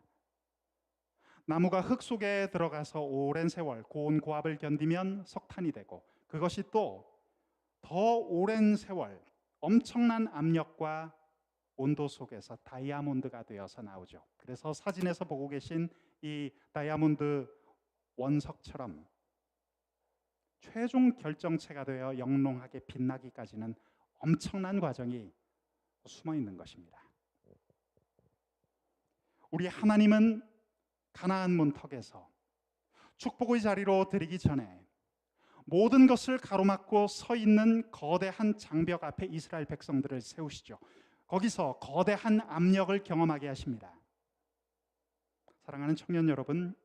나무가 흙 속에 들어가서 오랜 세월 고온 고압을 견디면 석탄이 되고 그것이 또 더 오랜 세월 엄청난 압력과 온도 속에서 다이아몬드가 되어서 나오죠. 그래서 사진에서 보고 계신 이 다이아몬드 원석처럼 최종 결정체가 되어 영롱하게 빛나기까지는 엄청난 과정이 숨어 있는 것입니다. 우리 하나님은 가나안 문턱에서 축복의 자리로 들이기 전에 모든 것을 가로막고 서 있는 거대한 장벽 앞에 이스라엘 백성들을 세우시죠. 거기서 거대한 압력을 경험하게 하십니다. 사랑하는 청년 여러분,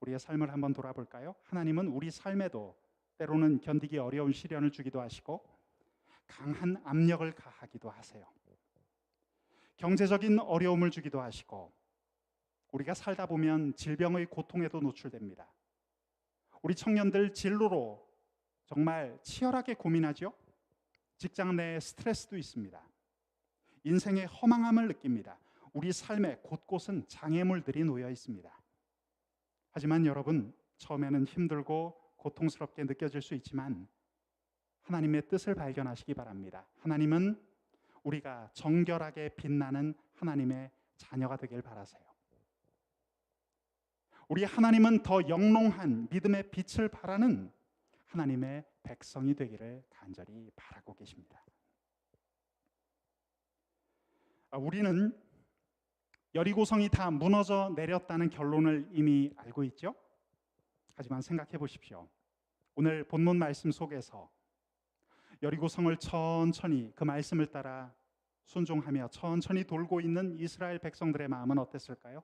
우리의 삶을 한번 돌아볼까요? 하나님은 우리 삶에도 때로는 견디기 어려운 시련을 주기도 하시고 강한 압력을 가하기도 하세요. 경제적인 어려움을 주기도 하시고 우리가 살다 보면 질병의 고통에도 노출됩니다. 우리 청년들 진로로 정말 치열하게 고민하죠. 직장 내에 스트레스도 있습니다. 인생의 허망함을 느낍니다. 우리 삶의 곳곳은 장애물들이 놓여 있습니다. 하지만 여러분, 처음에는 힘들고 고통스럽게 느껴질 수 있지만 하나님의 뜻을 발견하시기 바랍니다. 하나님은 우리가 정결하게 빛나는 하나님의 자녀가 되길 바라세요. 우리 하나님은 더 영롱한 믿음의 빛을 바라는 하나님의 백성이 되기를 간절히 바라고 계십니다. 우리는 여리고성이 다 무너져 내렸다는 결론을 이미 알고 있죠. 하지만 생각해 보십시오. 오늘 본문 말씀 속에서 여리고성을 천천히 그 말씀을 따라 순종하며 천천히 돌고 있는 이스라엘 백성들의 마음은 어땠을까요?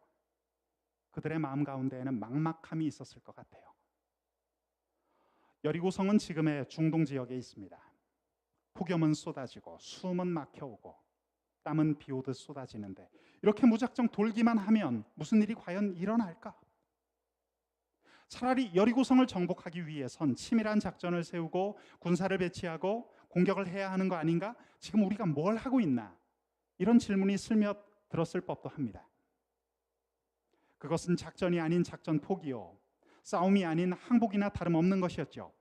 그들의 마음 가운데에는 막막함이 있었을 것 같아요. 여리고성은 지금의 중동 지역에 있습니다. 폭염은 쏟아지고 숨은 막혀오고 땀은 비오듯 쏟아지는데 이렇게 무작정 돌기만 하면 무슨 일이 과연 일어날까? 차라리 여리고성을 정복하기 위해선 치밀한 작전을 세우고 군사를 배치하고 공격을 해야 하는 거 아닌가? 지금 우리가 뭘 하고 있나? 이런 질문이 슬며시 들었을 법도 합니다. 그것은 작전이 아닌 작전 포기요, 싸움이 아닌 항복이나 다름없는 것이었죠.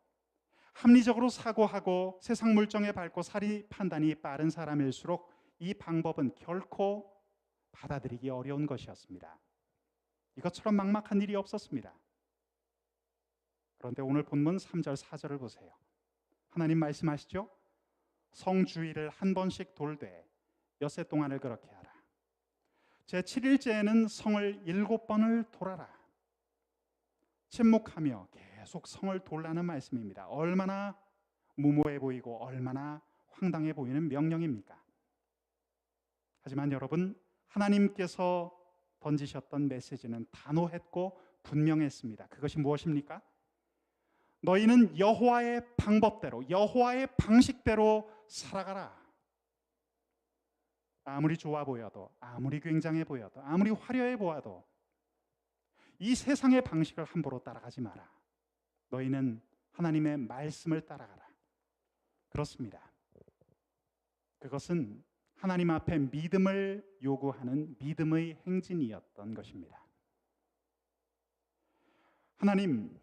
합리적으로 사고하고 세상 물정에 밝고 사리 판단이 빠른 사람일수록 이 방법은 결코 받아들이기 어려운 것이었습니다. 이것처럼 막막한 일이 없었습니다. 그런데 오늘 본문 3절 4절을 보세요. 하나님 말씀하시죠. 성주일을 한 번씩 돌되 엿새 동안을 그렇게 하라. 제7일째에는 성을 7번을 돌아라. 침묵하며 계속 성을 돌라는 말씀입니다. 얼마나 무모해 보이고 얼마나 황당해 보이는 명령입니까? 하지만 여러분, 하나님께서 던지셨던 메시지는 단호했고 분명했습니다. 그것이 무엇입니까? 너희는 여호와의 방법대로, 여호와의 방식대로 살아가라. 아무리 좋아 보여도, 아무리 굉장해 보여도, 아무리 화려해 보아도 이 세상의 방식을 함부로 따라가지 마라. 너희는 하나님의 말씀을 따라가라. 그렇습니다. 그것은 하나님 앞에 믿음을 요구하는 믿음의 행진이었던 것입니다. 하나님,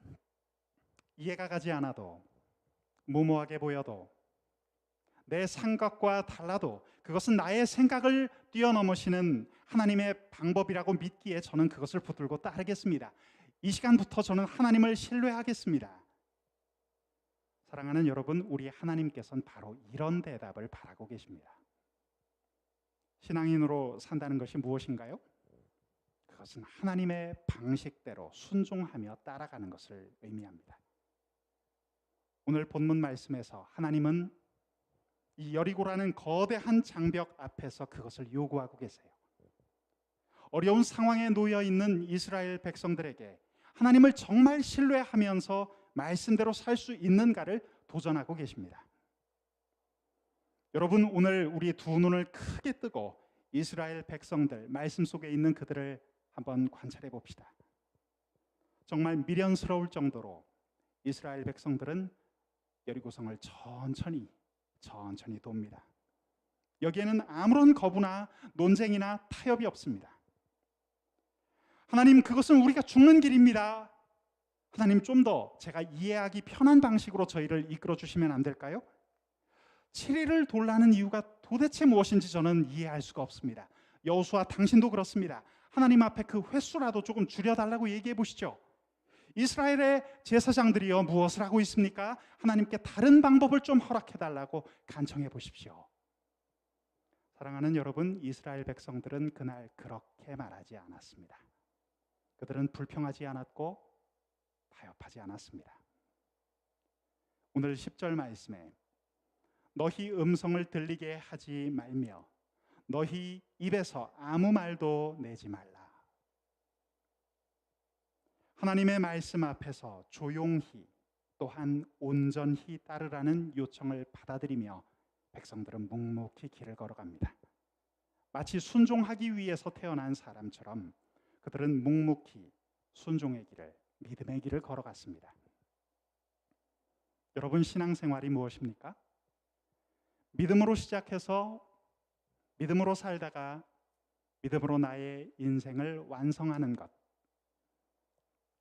이해가 가지 않아도, 무모하게 보여도, 내 생각과 달라도 그것은 나의 생각을 뛰어넘으시는 하나님의 방법이라고 믿기에 저는 그것을 붙들고 따르겠습니다. 이 시간부터 저는 하나님을 신뢰하겠습니다. 사랑하는 여러분, 우리 하나님께서는 바로 이런 대답을 바라고 계십니다. 신앙인으로 산다는 것이 무엇인가요? 그것은 하나님의 방식대로 순종하며 따라가는 것을 의미합니다. 오늘 본문 말씀에서 하나님은 이 여리고라는 거대한 장벽 앞에서 그것을 요구하고 계세요. 어려운 상황에 놓여 있는 이스라엘 백성들에게 하나님을 정말 신뢰하면서 말씀대로 살 수 있는가를 도전하고 계십니다. 여러분, 오늘 우리 두 눈을 크게 뜨고 이스라엘 백성들, 말씀 속에 있는 그들을 한번 관찰해 봅시다. 정말 미련스러울 정도로 이스라엘 백성들은 여리고성을 천천히 돕니다. 여기에는 아무런 거부나 논쟁이나 타협이 없습니다. 하나님, 그것은 우리가 죽는 길입니다. 하나님, 좀 더 제가 이해하기 편한 방식으로 저희를 이끌어 주시면 안 될까요? 7일을 돌라는 이유가 도대체 무엇인지 저는 이해할 수가 없습니다. 여호수아, 당신도 그렇습니다. 하나님 앞에 그 횟수라도 조금 줄여달라고 얘기해 보시죠. 이스라엘의 제사장들이요, 무엇을 하고 있습니까? 하나님께 다른 방법을 좀 허락해달라고 간청해 보십시오. 사랑하는 여러분, 이스라엘 백성들은 그날 그렇게 말하지 않았습니다. 그들은 불평하지 않았고 타협하지 않았습니다. 오늘 10절 말씀에 너희 음성을 들리게 하지 말며 너희 입에서 아무 말도 내지 말라. 하나님의 말씀 앞에서 조용히 또한 온전히 따르라는 요청을 받아들이며 백성들은 묵묵히 길을 걸어갑니다. 마치 순종하기 위해서 태어난 사람처럼 그들은 묵묵히 순종의 길을, 믿음의 길을 걸어갔습니다. 여러분, 신앙생활이 무엇입니까? 믿음으로 시작해서 믿음으로 살다가 믿음으로 나의 인생을 완성하는 것,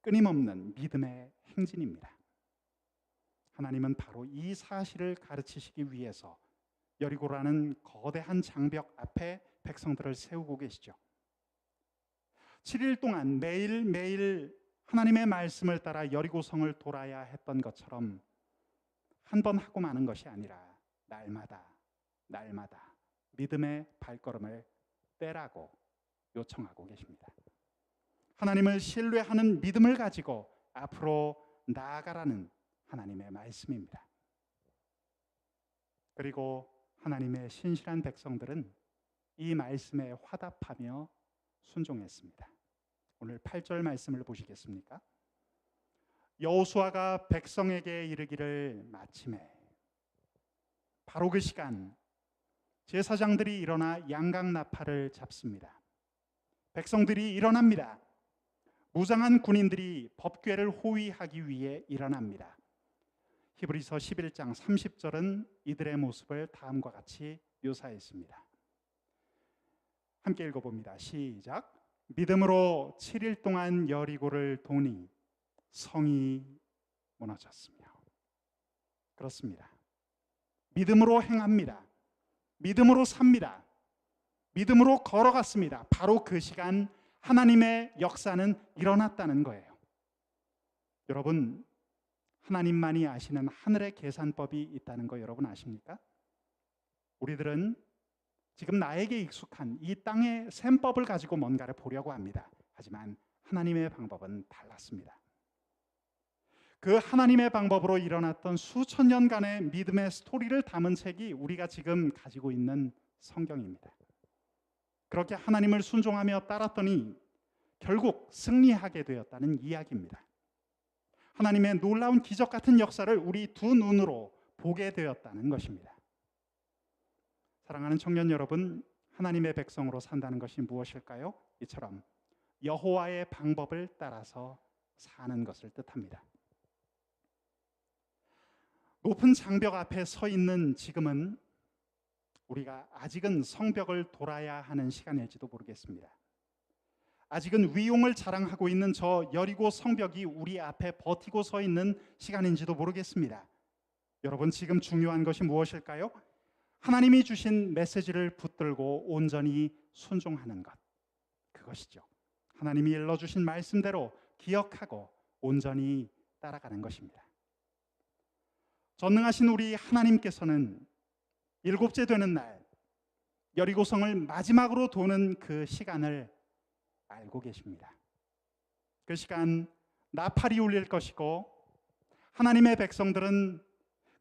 끊임없는 믿음의 행진입니다. 하나님은 바로 이 사실을 가르치시기 위해서 여리고라는 거대한 장벽 앞에 백성들을 세우고 계시죠. 7일 동안 매일매일 하나님의 말씀을 따라 여리고성을 돌아야 했던 것처럼 한 번 하고 마는 것이 아니라 날마다 믿음의 발걸음을 떼라고 요청하고 계십니다. 하나님을 신뢰하는 믿음을 가지고 앞으로 나아가라는 하나님의 말씀입니다. 그리고 하나님의 신실한 백성들은 이 말씀에 화답하며 순종했습니다. 오늘 8절 말씀을 보시겠습니까? 여호수아가 백성에게 이르기를 마침에, 바로 그 시간 제사장들이 일어나 양각 나팔을 잡습니다. 백성들이 일어납니다. 무장한 군인들이 법궤를 호위하기 위해 일어납니다. 히브리서 11장 30절은 이들의 모습을 다음과 같이 묘사했습니다. 함께 읽어봅니다. 시작. 믿음으로 7일 동안 여리고를 도니 성이 무너졌으며. 그렇습니다. 믿음으로 행합니다. 믿음으로 삽니다. 믿음으로 걸어갔습니다. 바로 그 시간 하나님의 역사는 일어났다는 거예요. 여러분, 하나님만이 아시는 하늘의 계산법이 있다는 거 여러분 아십니까? 우리들은 지금 나에게 익숙한 이 땅의 셈법을 가지고 뭔가를 보려고 합니다. 하지만 하나님의 방법은 달랐습니다. 그 하나님의 방법으로 일어났던 수천 년간의 믿음의 스토리를 담은 책이 우리가 지금 가지고 있는 성경입니다. 그렇게 하나님을 순종하며 따랐더니 결국 승리하게 되었다는 이야기입니다. 하나님의 놀라운 기적 같은 역사를 우리 두 눈으로 보게 되었다는 것입니다. 사랑하는 청년 여러분, 하나님의 백성으로 산다는 것이 무엇일까요? 이처럼 여호와의 방법을 따라서 사는 것을 뜻합니다. 높은 장벽 앞에 서 있는 지금은 우리가 아직은 성벽을 돌아야 하는 시간일지도 모르겠습니다. 아직은 위용을 자랑하고 있는 저 여리고 성벽이 우리 앞에 버티고 서 있는 시간인지도 모르겠습니다. 여러분, 지금 중요한 것이 무엇일까요? 하나님이 주신 메시지를 붙들고 온전히 순종하는 것, 그것이죠. 하나님이 일러주신 말씀대로 기억하고 온전히 따라가는 것입니다. 전능하신 우리 하나님께서는 일곱째 되는 날 여리고성을 마지막으로 도는 그 시간을 알고 계십니다. 그 시간 나팔이 울릴 것이고 하나님의 백성들은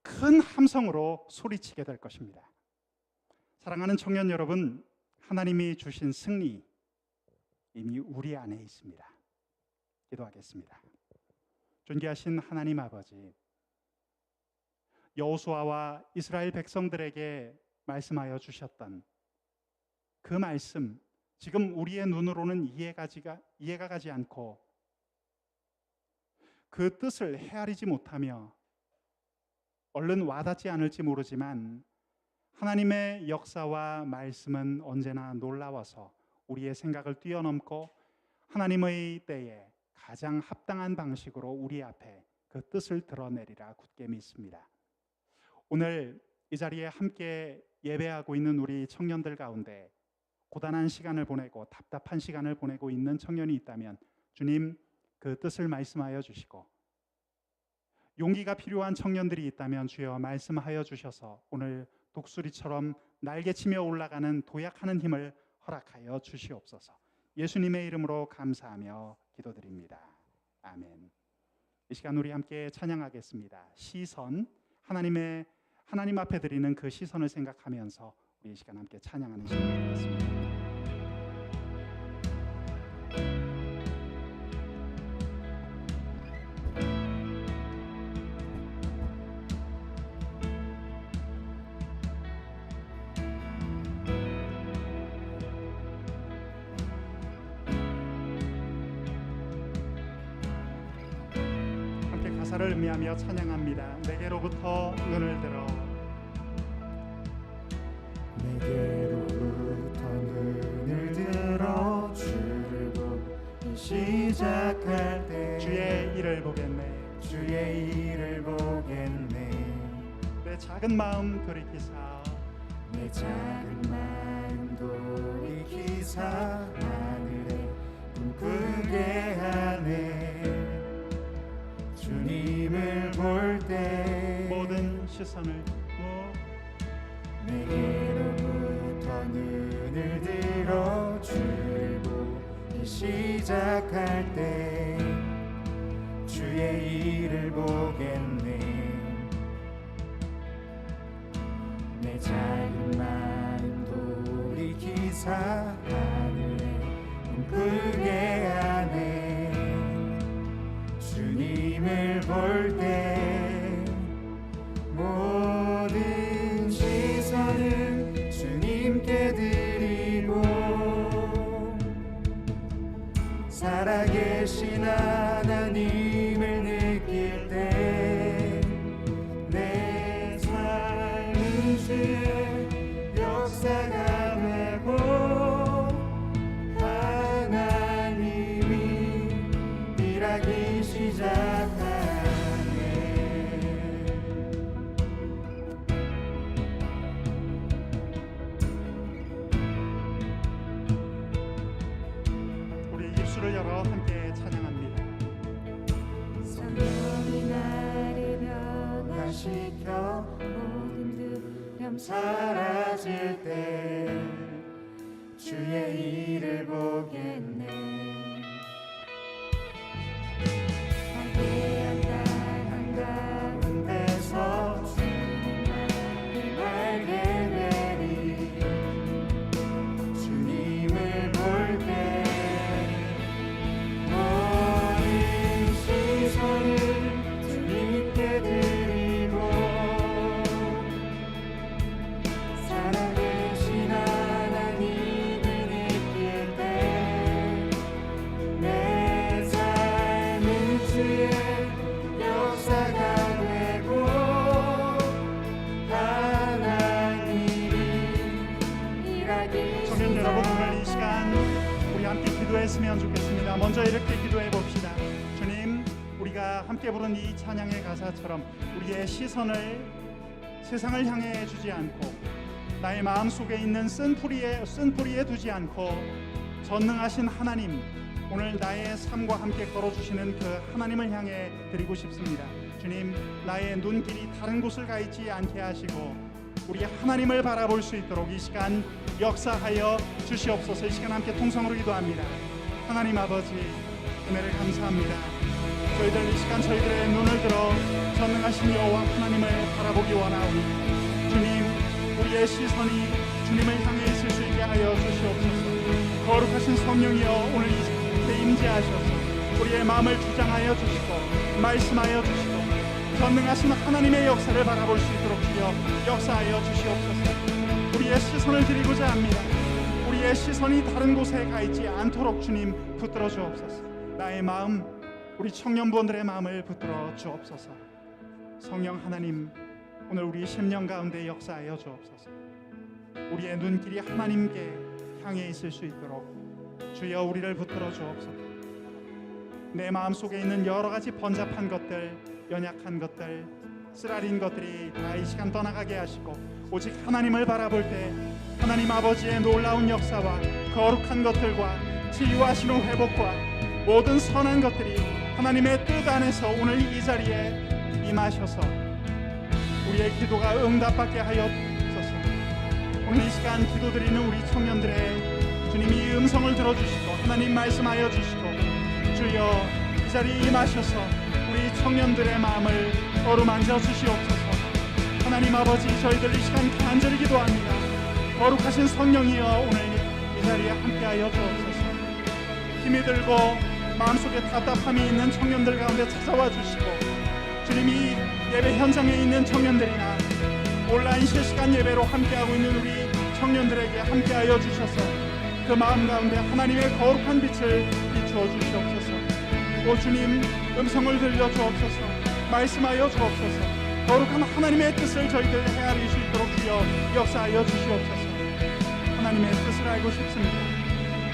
큰 함성으로 소리치게 될 것입니다. 사랑하는 청년 여러분, 하나님이 주신 승리 이미 우리 안에 있습니다. 기도하겠습니다. 존귀하신 하나님 아버지, 여호수아와 이스라엘 백성들에게 말씀하여 주셨던 그 말씀, 지금 우리의 눈으로는 이해가 가지 않고 그 뜻을 헤아리지 못하며 얼른 와닿지 않을지 모르지만 하나님의 역사와 말씀은 언제나 놀라워서 우리의 생각을 뛰어넘고 하나님의 때에 가장 합당한 방식으로 우리 앞에 그 뜻을 드러내리라 굳게 믿습니다. 오늘 이 자리에 함께 예배하고 있는 우리 청년들 가운데 고단한 시간을 보내고 답답한 시간을 보내고 있는 청년이 있다면 주님 그 뜻을 말씀하여 주시고, 용기가 필요한 청년들이 있다면 주여 말씀하여 주셔서 오늘 독수리처럼 날개치며 올라가는 도약하는 힘을 허락하여 주시옵소서. 예수님의 이름으로 감사하며 기도드립니다. 아멘. 이 시간 우리 함께 찬양하겠습니다. 시선, 하나님 앞에 드리는 그 시선을 생각하면서 우리 이 시간 함께 찬양하는 시간 되겠습니다. 가사를 의미하며 찬양합니다. 내게로부터 눈을 들어, 내게로부터 눈을 들어 주를 보기 시작할 때 주의 일을 보겠네. 주의 일을 보겠네. 내 작은 마음 돌이키사, 내 작은 마음 돌이키사 하늘에 꿈꾸게 하네. 주님을 볼 때 모든 시선을 내게로부터 눈을 들어 주를 보기 시작할 때 주의 일을 보겠네. 내 작은 마음 돌이키사 하늘에 꿈꾸게 하네. 주님을 볼 때 모든 시선을 주님께 드리고, 살아계신 하나님을 느낄 때 내 삶은 주의 역사가 되고 하나님이 일하기 시작하네. 변화시켜 모든 두려움 사라질 때 주의 일을 보겠네. 함께한 날 한가운데서 주님을 알게 되리. 주님을 볼 때 모든 시선을 주님께 드리고 살아계신 하나님을 느낄 때 내 삶은 주의 역사가 되고 하나님이 일하기 청년 여러분, 오늘 이 시간 우리 함께 기도했으면 좋겠습니다. 먼저 이렇게 기도해 봅시다. 주님, 우리가 함께 부른 이 찬양의 가사처럼 우리의 시선을 세상을 향해 주지 않고 나의 마음속에 있는 쓴뿌리에 두지 않고 전능하신 하나님, 오늘 나의 삶과 함께 걸어주시는 그 하나님을 향해 드리고 싶습니다. 주님, 나의 눈길이 다른 곳을 가 있지 않게 하시고 우리 하나님을 바라볼 수 있도록 이 시간 역사하여 주시옵소서. 이 시간 함께 통성으로 기도합니다. 하나님 아버지, 은혜를 감사합니다. 저희들 이 시간 저희들의 눈을 들어 전능하신 여호와 하나님을 바라보기 원하오니 주님, 우리의 시선이 주님을 향해 있을 수 있게 하여 주시옵소서. 거룩하신 성령이여, 오늘 이 시간에 임재하셔서 우리의 마음을 주장하여 주시고 말씀하여 주시고 전능하신 하나님의 역사를 바라볼 수 있도록 주여 역사하여 주시옵소서. 우리의 시선을 드리고자 합니다. 우리의 시선이 다른 곳에 가 있지 않도록 주님 붙들어 주옵소서. 나의 마음, 우리 청년부원들의 마음을 붙들어 주옵소서. 성령 하나님, 오늘 우리 심령 가운데 역사하여 주옵소서. 우리의 눈길이 하나님께 향해 있을 수 있도록 주여 우리를 붙들어 주옵소서. 내 마음속에 있는 여러 가지 번잡한 것들, 연약한 것들, 쓰라린 것들이 다 이 시간 떠나가게 하시고 오직 하나님을 바라볼 때 하나님 아버지의 놀라운 역사와 거룩한 것들과 치유하시는 회복과 모든 선한 것들이 하나님의 뜻 안에서 오늘 이 자리에 임하셔서 우리의 기도가 응답받게 하여 주소서. 오늘 이 시간 기도드리는 우리 청년들의 주님이 음성을 들어주시고 하나님 말씀하여 주시고 주여 이 자리에 임하셔서 우리 청년들의 마음을 어루만져 주시옵소서. 하나님 아버지, 저희들 이 시간 간절히 기도합니다. 거룩하신 성령이여, 오늘 이 자리에 함께하여 주옵소서. 힘이 들고 마음속에 답답함이 있는 청년들 가운데 찾아와 주시고 주님이 예배 현장에 있는 청년들이나 온라인 실시간 예배로 함께하고 있는 우리 청년들에게 함께하여 주셔서 그 마음 가운데 하나님의 거룩한 빛을 비추어 주시옵소서. 오 주님, 음성을 들려 주옵소서. 말씀하여 주옵소서. 거룩한 하나님의 뜻을 저희들 헤아릴 수 있도록 주여 역사하여 주시옵소서. 하나님의 뜻을 알고 싶습니다.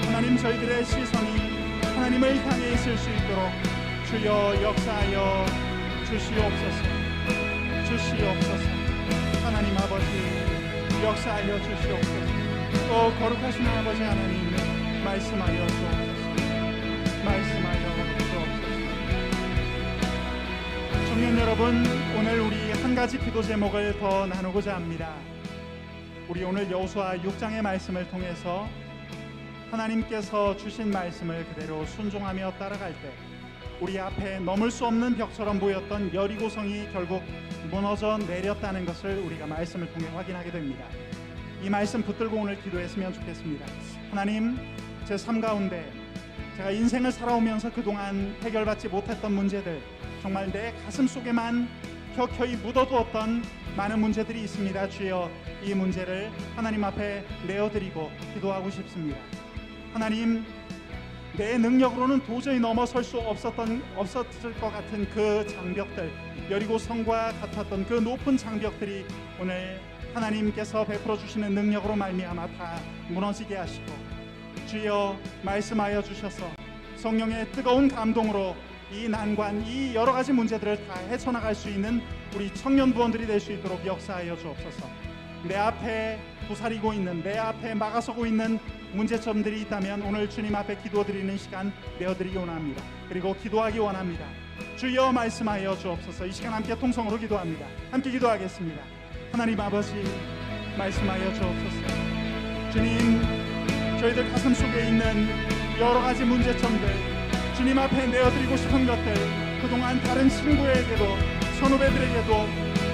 하나님, 저희들의 시선이 하나님을 향해 있을 수 있도록 주여 역사하여 주시옵소서. 주시옵소서. 하나님 아버지, 역사하여 주시옵소서. 또 거룩하신 아버지 하나님, 말씀하여 주옵소서. 말씀하여 주옵소서. 청년 여러분, 오늘 우리 한 가지 기도 제목을 더 나누고자 합니다. 우리 오늘 여호수아 6장의 말씀을 통해서 하나님께서 주신 말씀을 그대로 순종하며 따라갈 때 우리 앞에 넘을 수 없는 벽처럼 보였던 여리고성이 결국 무너져 내렸다는 것을 우리가 말씀을 통해 확인하게 됩니다. 이 말씀 붙들고 오늘 기도했으면 좋겠습니다. 하나님, 제 삶 가운데 제가 인생을 살아오면서 그동안 해결받지 못했던 문제들, 정말 내 가슴 속에만 켜켜이 묻어두었던 많은 문제들이 있습니다. 주여, 이 문제를 하나님 앞에 내어드리고 기도하고 싶습니다. 하나님, 내 능력으로는 도저히 넘어설 수 없었을 것 같은 그 장벽들, 여리고성과 같았던 그 높은 장벽들이 오늘 하나님께서 베풀어 주시는 능력으로 말미암아 다 무너지게 하시고 주여 말씀하여 주셔서 성령의 뜨거운 감동으로 이 난관, 이 여러 가지 문제들을 다 헤쳐나갈 수 있는 우리 청년부원들이 될 수 있도록 역사하여 주옵소서. 내 앞에 도사리고 있는, 내 앞에 막아서고 있는 문제점들이 있다면 오늘 주님 앞에 기도드리는 시간 내어드리기 원합니다. 그리고 기도하기 원합니다. 주여 말씀하여 주옵소서. 이 시간 함께 통성으로 기도합니다. 함께 기도하겠습니다. 하나님 아버지 말씀하여 주옵소서. 주님, 저희들 가슴 속에 있는 여러 가지 문제점들, 주님 앞에 내어드리고 싶은 것들, 그동안 다른 친구에게도, 선후배들에게도,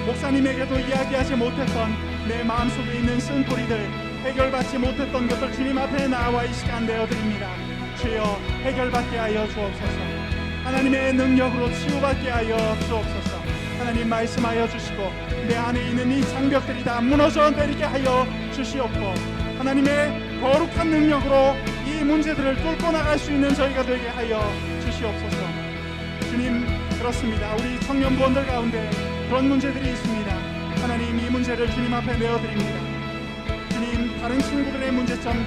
목사님에게도 이야기하지 못했던 내 마음속에 있는 쓴소리들, 해결받지 못했던 것들 주님 앞에 나와 이 시간 내어드립니다. 주여 해결받게 하여 주옵소서. 하나님의 능력으로 치유받게 하여 주옵소서. 하나님 말씀하여 주시고 내 안에 있는 이 장벽들이 다 무너져 내리게 하여 주시옵고, 하나님의 거룩한 능력으로 이 문제들을 뚫고 나갈 수 있는 저희가 되게 하여 주시옵소서. 주님, 그렇습니다. 우리 청년부원들 가운데 그런 문제들이 있습니다. 하나님, 이 문제를 주님 앞에 내어드립니다. 주님, 다른 친구들의 문제점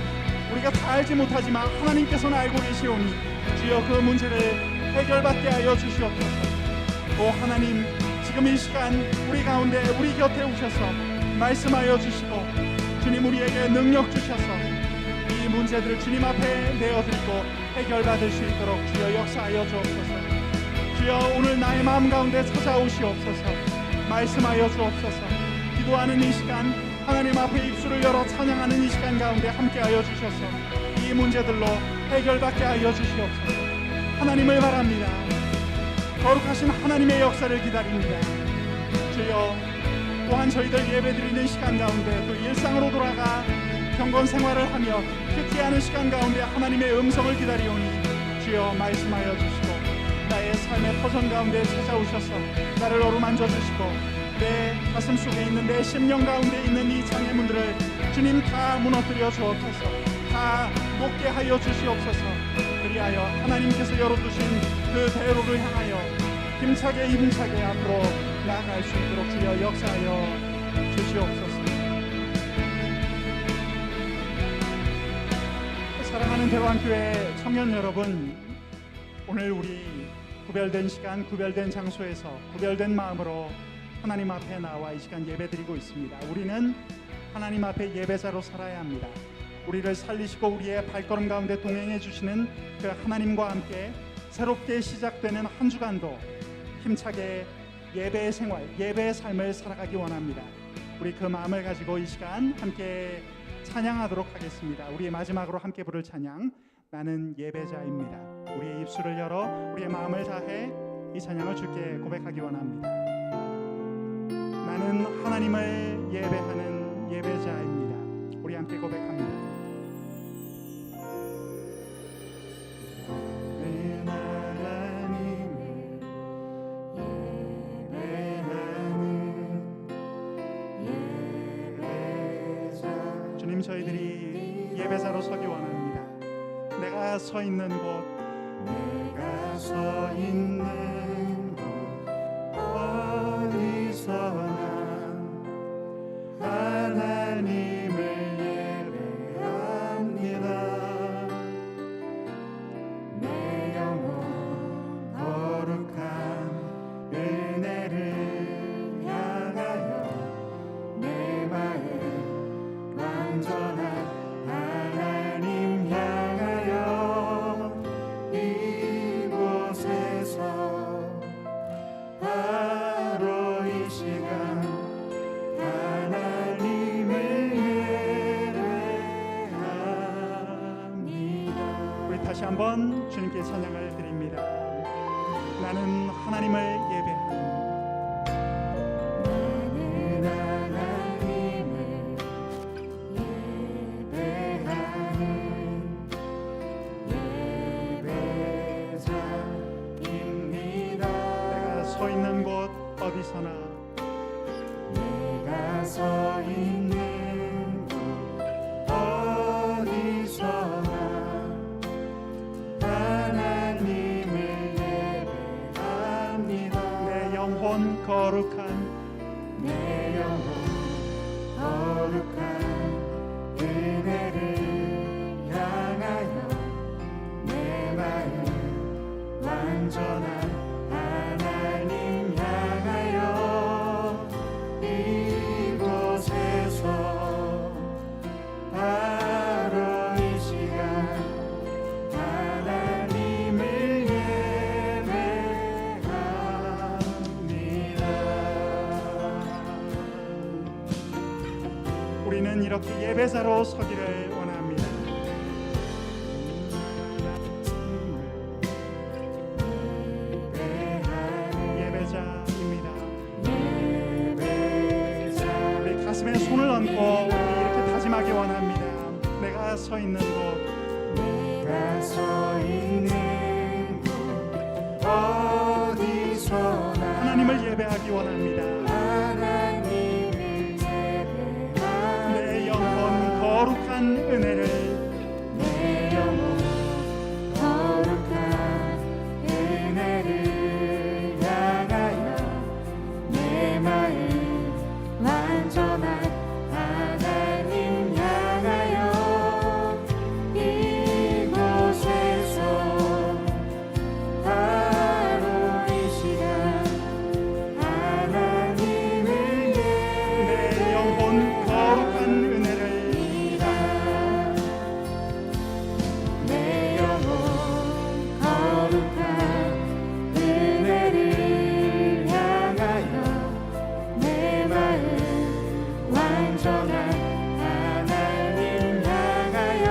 우리가 다 알지 못하지만 하나님께서는 알고 계시오니 주여 그 문제를 해결받게 하여 주시옵소서. 오 하나님, 지금 이 시간 우리 가운데 우리 곁에 오셔서 말씀하여 주시고 주님 우리에게 능력 주셔서 이 문제들을 주님 앞에 내어드리고 해결받을 수 있도록 주여 역사하여 주옵소서. 주여 오늘 나의 마음 가운데 찾아오시옵소서. 말씀하여 주옵소서. 기도하는 이 시간, 하나님 앞에 입술을 열어 찬양하는 이 시간 가운데 함께하여 주셔서 이 문제들로 해결받게 하여 주시옵소서. 하나님을 바랍니다. 거룩하신 하나님의 역사를 기다립니다. 주여, 또한 저희들 예배드리는 시간 가운데 또 일상으로 돌아가 경건 생활을 하며 큐티하는 시간 가운데 하나님의 음성을 기다리오니 주여 말씀하여 주시고 나의 삶의 터전 가운데 찾아오셔서 나를 어루만져 주시고 내 가슴 속에 있는 내 심령 가운데 있는 이 장애물들을 주님 다 무너뜨려 주옵소서. 다 녹게 하여 주시옵소서. 그리하여 하나님께서 열어두신 그 대로를 향하여 힘차게 앞으로 나아갈 수 있도록 주여 역사하여 주시옵소서. 사랑하는 대왕교회 청년 여러분, 오늘 우리 구별된 시간, 구별된 장소에서 구별된 마음으로 하나님 앞에 나와 이 시간 예배드리고 있습니다. 우리는 하나님 앞에 예배자로 살아야 합니다. 우리를 살리시고 우리의 발걸음 가운데 동행해 주시는 그 하나님과 함께 새롭게 시작되는 한 주간도 힘차게 예배의 생활, 예배의 삶을 살아가기 원합니다. 우리 그 마음을 가지고 이 시간 함께 찬양하도록 하겠습니다. 우리의 마지막으로 함께 부를 찬양, 나는 예배자입니다. 우리의 입술을 열어 우리의 마음을 다해 이 찬양을 주께 고백하기 원합니다. 나는 하나님을 예배하는 예배자입니다. 우리 함께 고백합니다. 주님, 저희들이 예배자로 서기 원합니다. 내가 서 있는 곳, 내가 서 있는 곳 어디서나 하나님을 예배합니다. 내 영혼 거룩한 은혜를 향하여 내 마음 완전한 하나님 향하여 이곳에서 바로 이 시간 하나님을 예배합니다. 우리 다시 한번 주님께 찬양을 드립니다. 나는 하나님을 예배하는 나는 하나님을 예배하는 예배자입니다. 내가 서 있는 곳 어디서나 내가 서 있는 곳 어디서나 하나님을 예배합니다. 내 영혼 거룩한 내 영혼 거룩한 은혜를 향하여 내 마음 완전한 하나님 향하여 이곳에서 바로 이 시간 하나님을 예배합니다. 우리는 이렇게 예배자로 서기를 원합니다. 예배자입니다. 우리 가슴에 손을 얹고 우리 이렇게 다짐하기 원합니다. 내가 서 있는 곳, 내가 서 있는 곳 어디서나 하나님을 예배하기 원합니다. 하나님을 예배하며 내 영혼 거룩한 은혜를 내 영혼 거룩한 은혜를 향하여 내 마음 완전한 하나님 향하여 이곳에서 바로 이 시간 하나님을 내 영혼 거룩한 은혜를 내 영혼 거룩한 은혜를 향하여 내 마음 완전한 하나님 향하여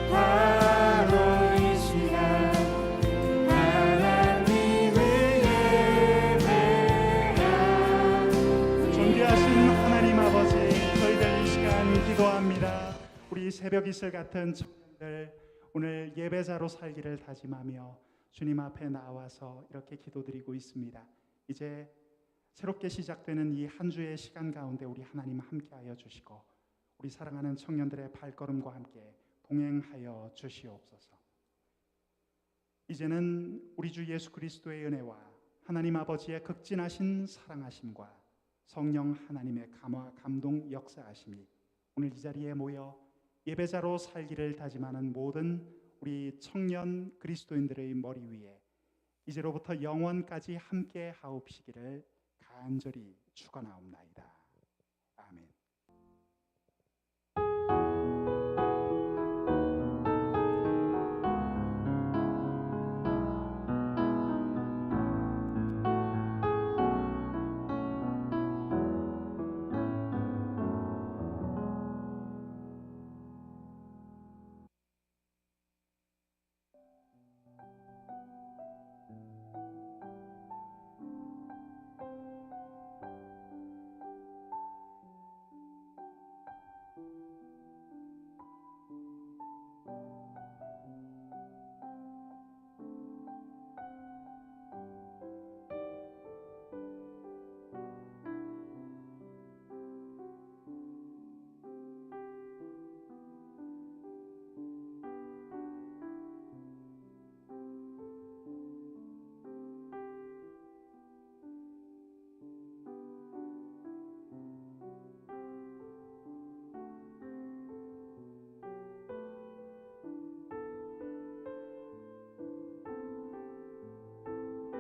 바로 이 시간 하나님을 예배하며 존귀하신 하나님 아버지, 저희들 이 시간 기도합니다. 우리 새벽 이슬 같은 청년들 오늘 예배자로 살기를 다짐하며 주님 앞에 나와서 이렇게 기도드리고 있습니다. 이제 새롭게 시작되는 이 한 주의 시간 가운데 우리 하나님 함께하여 주시고 우리 사랑하는 청년들의 발걸음과 함께 동행하여 주시옵소서. 이제는 우리 주 예수 그리스도의 은혜와 하나님 아버지의 극진하신 사랑하심과 성령 하나님의 감화 감동 역사하심이 오늘 이 자리에 모여 예배자로 살기를 다짐하는 모든 우리 청년 그리스도인들의 머리 위에 이제로부터 영원까지 함께 하옵시기를 간절히 축원하옵나이다.